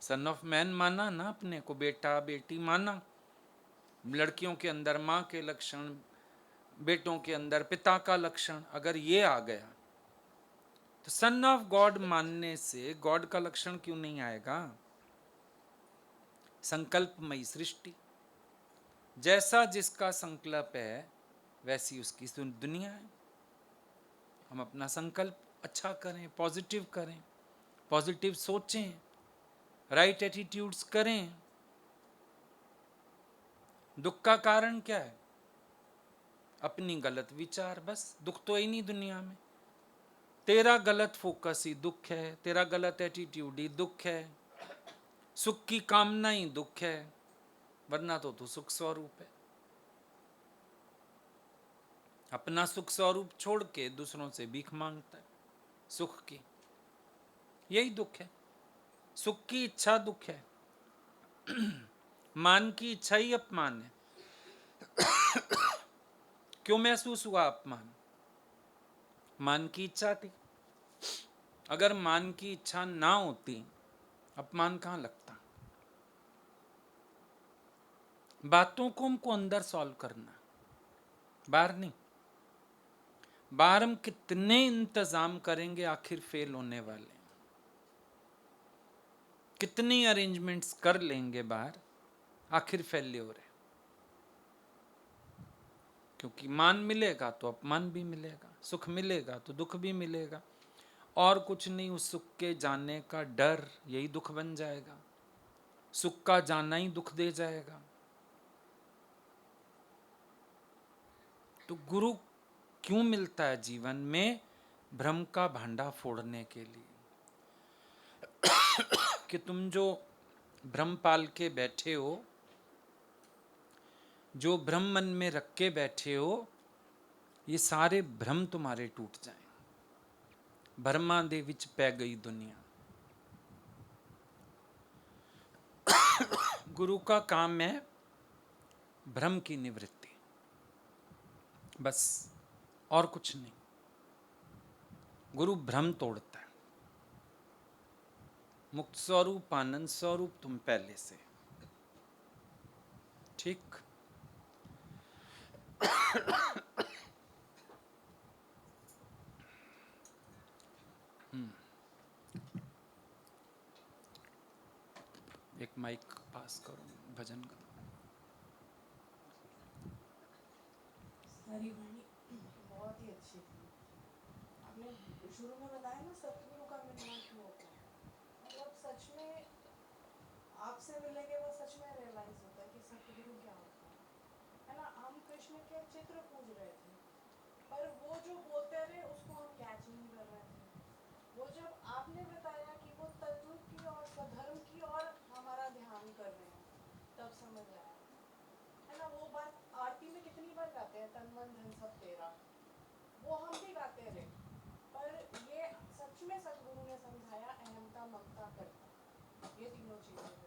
सन ऑफ मैन माना ना अपने को, बेटा बेटी माना, लड़कियों के अंदर माँ के लक्षण, बेटों के अंदर पिता का लक्षण, अगर ये आ गया तो सन ऑफ गॉड मानने से गॉड का लक्षण क्यों नहीं आएगा। संकल्पमयी सृष्टि, जैसा जिसका संकल्प है वैसी उसकी दुनिया है। हम अपना संकल्प अच्छा करें, पॉजिटिव करें, पॉजिटिव सोचें, राइट एटीट्यूड्स करें। दुख का कारण क्या है? अपनी गलत विचार, बस। दुख तो ही नहीं दुनिया में। तेरा गलत फोकस ही दुख है, तेरा गलत एटीट्यूड ही दुख है, सुख की कामना ही दुख है, वरना तो तू सुख स्वरूप है। अपना सुख स्वरूप छोड़ के दूसरों से भीख मांगता है सुख की, यही दुख है। सुख की इच्छा दुख है, मान की इच्छा ही अपमान है। क्यों महसूस हुआ अपमान? मान की इच्छा थी। अगर मान की इच्छा ना होती, अपमान कहां लगता? बातों को हमको अंदर सॉल्व करना, बाहर नहीं। बाहर हम कितने इंतजाम करेंगे, आखिर फेल होने वाले। कितनी अरेंजमेंट्स कर लेंगे बाहर, आखिर फेल्योर है। क्योंकि मान मिलेगा तो अपमान भी मिलेगा, सुख मिलेगा तो दुख भी मिलेगा, और कुछ नहीं। उस सुख के जाने का डर यही दुख बन जाएगा, सुख का जाना ही दुख दे जाएगा। तो गुरु क्यों मिलता है जीवन में? भ्रम का भांडा फोड़ने के लिए, कि तुम जो भ्रम पाल के बैठे हो, जो भ्रम मन में रख के बैठे हो, ये सारे भ्रम तुम्हारे टूट जाएं। भ्रमा दे विच पै गई दुनिया। गुरु का काम है भ्रम की निवृत्ति, बस, और कुछ नहीं। गुरु भ्रम तोड़ता है। मुक्त स्वरूप, आनंद स्वरूप तुम पहले से, ठीक। एक माइक पास करो, भजन करो।
सारी वाणी बहुत ही अच्छी थी। आपने शुरू में बताया ना सतगुरु का मिलना क्यों होता है, मतलब सच में आपसे मिलेंगे वो सच में रियलाइज होता है कि सतगुरु क्या होता है ना। हम कृष्ण के चित्र पूज रहे थे, पर वो जो बोलते रहे उसको हम कैच नहीं कर रहे थे। वो जब आपने बताया कि वो तत्व की और स्वधर्म की और हमारा ध्यान कर रहे हैं, तब समझ आया है ना। वो बात आरती में कितनी बार गाते हैं, तन मन धन सब तेरा, वो हम भी गाते रहे, पर ये सच में सतगुरु ने समझाया अहमता ममता करता, ये तीनों चीजें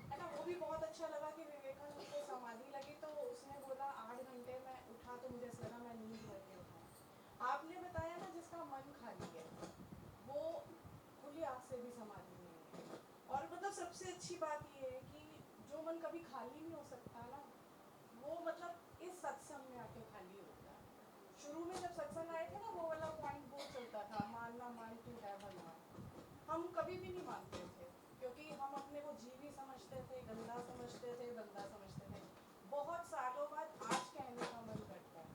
है ना। वो भी बहुत अच्छा लगा कि विवेकानंद को समाधि लगी तो उसने बोला 8 घंटे में उठा तो मुझे लगा मैं नींद करके उठा। आपने बताया ना जिसका मन खाली है वो खुली आंख से भी समाधि नहीं है। और मतलब सबसे अच्छी बात ये है कि जो मन कभी खाली नहीं हो सकता ना, वो मतलब इस सत्संग में आके खाली होता है। शुरू में जब सत्संग आए थे ना, वो वाला पॉइंट बहुत चलता था, मान ना मान तू है भगवान। हम कभी भी नहीं मानते थे, क्योंकि हम अपने को जीवी समझते थे, गंदा समझते थे, बंदा समझते थे। बहुत सालों बाद आज कहने का मन करता है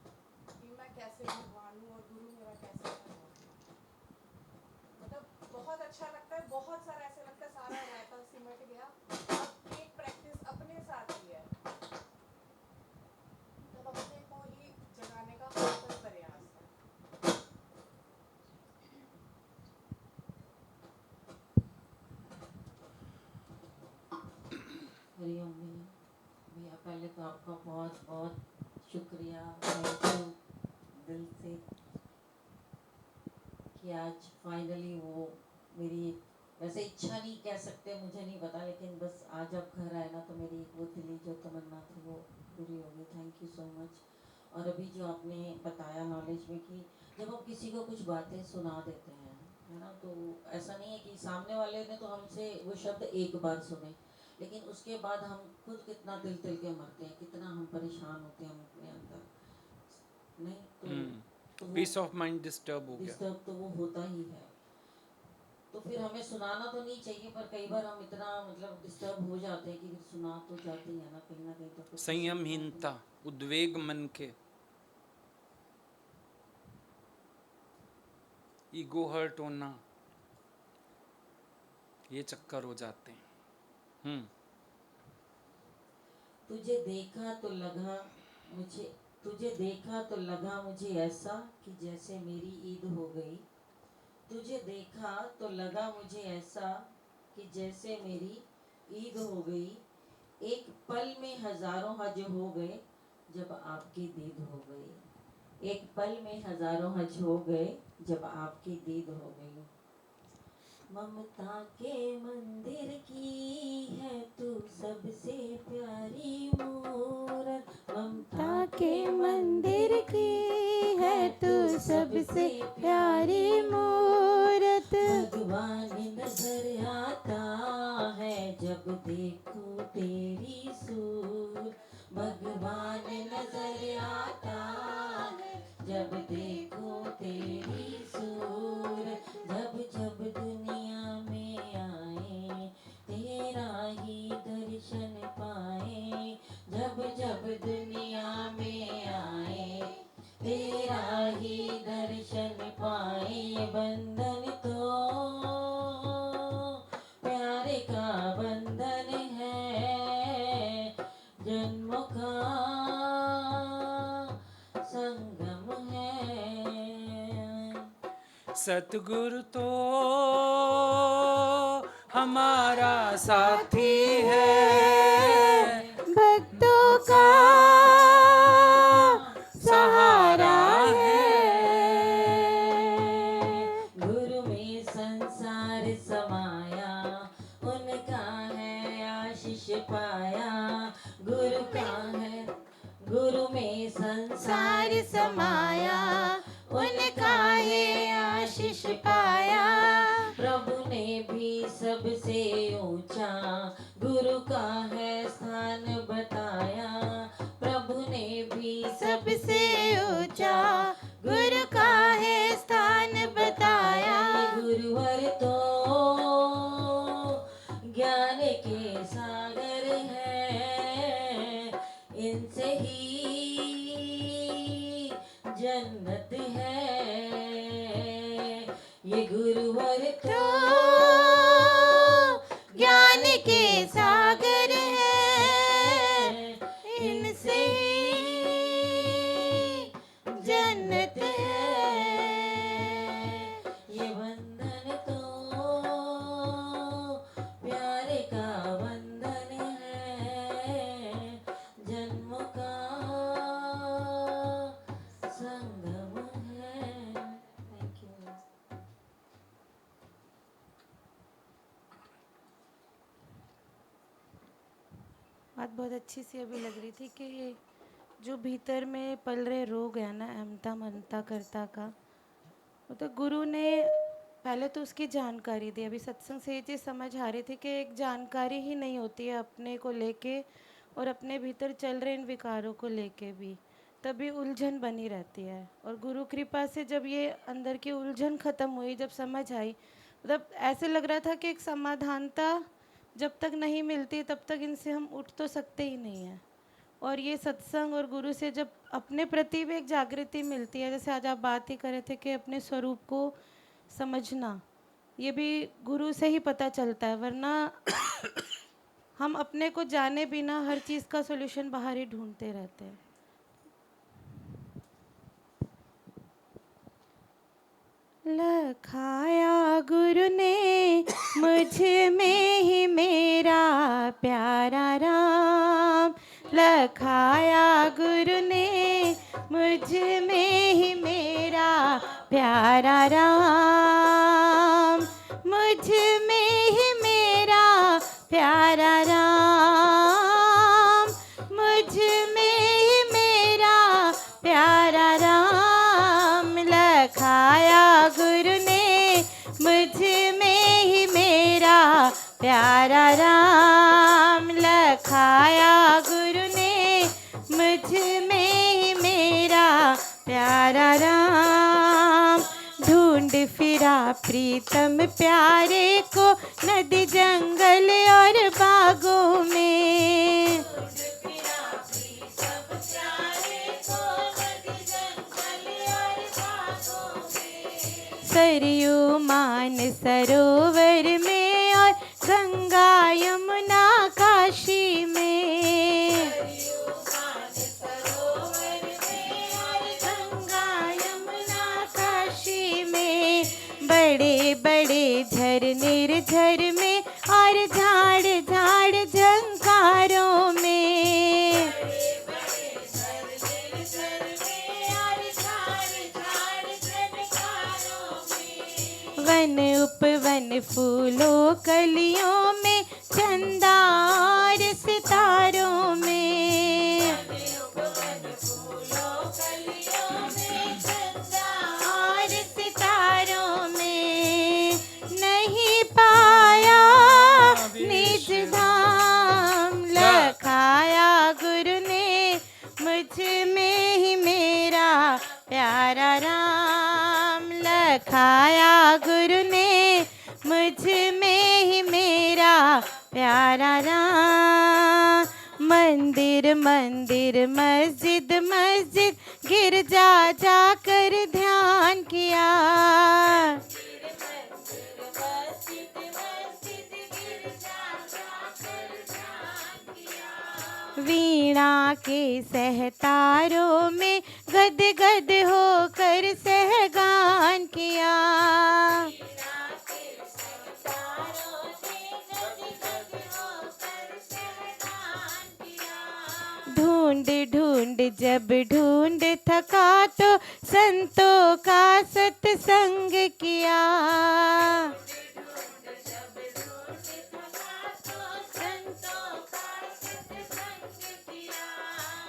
कि मैं कैसे भगवान हूँ और गुरु मेरा कैसे भगवान है। मतलब बहुत अच्छा लगता है, बहुत सारा ऐसे लगता है सारा रायता सिमट गया। अब एक प्रैक्टिस अपने साथ ही है, तब अपने को ही जगाने का हर प्रयास है।
हरिओम भैया। भैया पहले तो आपका बहुत बहुत शुक्रिया, थैंक यू दिल से, कि आज फाइनली वो मेरी वैसे इच्छा नहीं कह सकते, मुझे नहीं पता, लेकिन बस आज आप घर आए ना तो मेरी वो दिली जो तमन्ना थी वो पूरी हो गई। Thank you so much. और अभी जो आपने बताया नॉलेज में कि जब हम किसी को कुछ बातें सुना देते हैं, है ना, तो ऐसा नहीं है कि सामने वाले ने तो हमसे वो शब्द एक बार सुने, लेकिन उसके बाद हम खुद कितना तिल तिल के मरते हैं, कितना हम परेशान होते हैं हम अपने अंदर, नहीं तो
पीस ऑफ माइंड डिस्टर्ब हो गया।
डिस्टर्ब तो वो होता ही है। तो फिर हमें सुनाना तो नहीं चाहिए, पर कई बार हम इतना मतलब डिस्टर्ब हो जाते हैं कि फिर सुना तो जाते हैं ना कहीं तो फिर
संयमहीनता, उद्वेग मन के, ईगो हर्ट होना, ये चक्कर हो जाते हैं।
तुझे देखा तो लगा मुझे ऐसा कि जैसे मेरी ईद हो गई। तुझे देखा तो लगा मुझे ऐसा कि जैसे मेरी ईद हो गई। एक पल में हजारों हज हो गए जब आपकी दीद हो गई। एक पल में हजारों हज हो गए जब आपकी दीद हो गई। ममता के मंदिर की है तू सबसे प्यारी मूरत। ममता के मंदिर की है तू सबसे प्यारी मूरत। भगवान नजर आता है जब देखो तेरी सूरत। भगवान नजर आता है जब देखो तेरी सूरत। जब जब दुनिया में आए तेरा ही दर्शन पाए। जब जब दुनिया में आए तेरा ही दर्शन पाए। बंधन तो प्यारे का बंधन है, जन्मों का संगम है।
सतगुरु तो हमारा साथी है,
भक्तों का सहारा है।
गुरु में संसार समाया, उनका है आशीष पाया। गुरु का है, गुरु में संसार समाया, उनका है आशीष पाया। प्रभु ने भी सबसे ऊंचा गुरु का है स्थान बताया। प्रभु ने भी
सबसे ऊंचा गुरु का है स्थान बताया।
गुरुवर तो ज्ञान के सागर है, इनसे ही जन्नत है। ये गुरुवर तो
ज्ञान के सागर है, इनसे जन्नत है।
ये बंधन तो प्यारे का बंधन है, जन्मों का संगम है। Thank you.
बात बहुत अच्छी सी अभी लग रही थी कि जो भीतर में पल रहे रोग है ना, अहमता ममता करता का, वो तो गुरु ने पहले तो उसकी जानकारी दी। अभी सत्संग से ये चीज़ समझ आ रही थी कि एक जानकारी ही नहीं होती है अपने को लेके और अपने भीतर चल रहे इन विकारों को लेके भी, तभी उलझन बनी रहती है। और गुरु कृपा से जब ये अंदर की उलझन ख़त्म हुई, जब समझ आई, मतलब ऐसे लग रहा था कि एक समाधानता जब तक नहीं मिलती तब तक इनसे हम उठ तो सकते ही नहीं हैं। और ये सत्संग और गुरु से जब अपने प्रति भी एक जागृति मिलती है, जैसे आज आप बात ही कर रहे थे कि अपने स्वरूप को समझना, ये भी गुरु से ही पता चलता है। वरना हम अपने को जाने बिना हर चीज़ का सॉल्यूशन बाहर ही ढूंढते रहते हैं। लखाया गुरु ने मुझ में ही मेरा प्यारा राम। लखाया गुरु ने मुझ में ही मेरा प्यारा राम। मुझ में ही मेरा प्यारा राम। मुझ में ही मेरा प्यारा राम। लखाया गुरु ने मुझ में ही मेरा प्यारा राम। लखाया गुरु ने मुझ में ही मेरा प्यारा राम। ढूंढ फिरा प्रीतम प्यारे को नदी जंगल और बागों में। सरयू मान सरोवर में और बन फूलों कलियों में, चंदा और सितारों में। और सितारों में नहीं पाया निज धाम, लखाया गुरु ने मुझ में ही मेरा प्यारा राम। लखाया गुरु ने मुझ में ही मेरा प्यारा राम। मंदिर मंदिर मस्जिद मस्जिद गिरजा जाकर ध्यान किया। वीणा के सहतारों में गद गद होकर सहगान किया। ढूंढ ढूंढ जब ढूंढ थका तो संतों का सत्संग किया।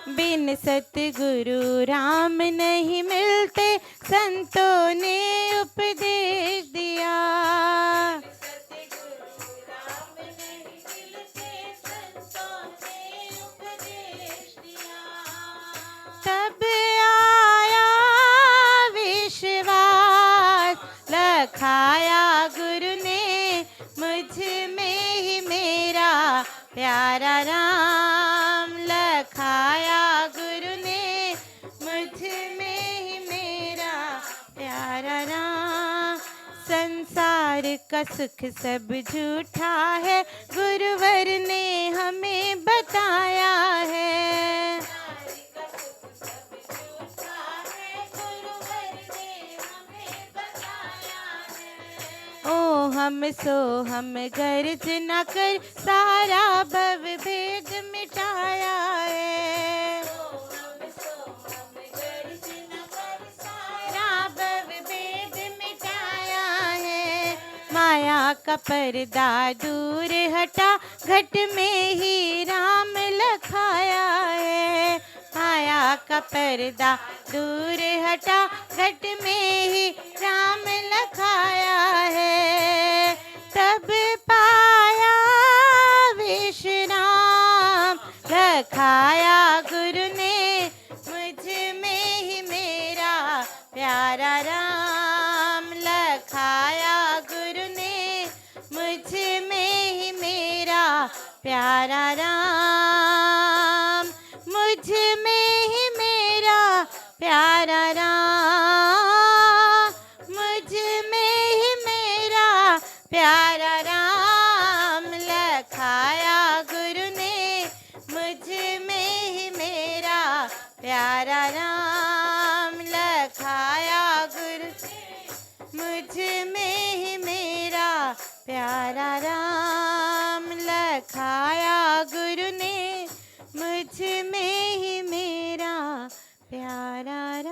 बिन सतगुरु राम नहीं मिलते, संतों ने उपदेश दिया। तब आया विश्वास, लखाया गुरु ने मुझ में ही मेरा प्यारा राम। लखाया गुरु ने मुझ में ही मेरा प्यारा राम। संसार का सुख सब झूठा है, गुरुवर ने हमें बताया है। ओ हम सो हम गर्ज न कर, सारा भव भेद मिटाया है। सारा भव भेद मिटाया है। माया का पर्दा दूर हटा, घट में ही राम लखाया है। माया का पर्दा दूर हटा, घट में ही राम लखाया है। तब पाया विश्राम, लखाया गुरु ने मुझ में ही मेरा प्यारा राम। लखाया गुरु ने मुझ में ही मेरा प्यारा राम। मुझ में ही मेरा प्यारा राम। मुझ में ही मेरा प्यारा राम। लखाया गुरु ने मुझ में ही मेरा प्यारा राम। लखाया गुरु मुझ में ही मेरा प्यारा राम। लखाया गुरु ने मुझ में ही मेरा प्यारा राम।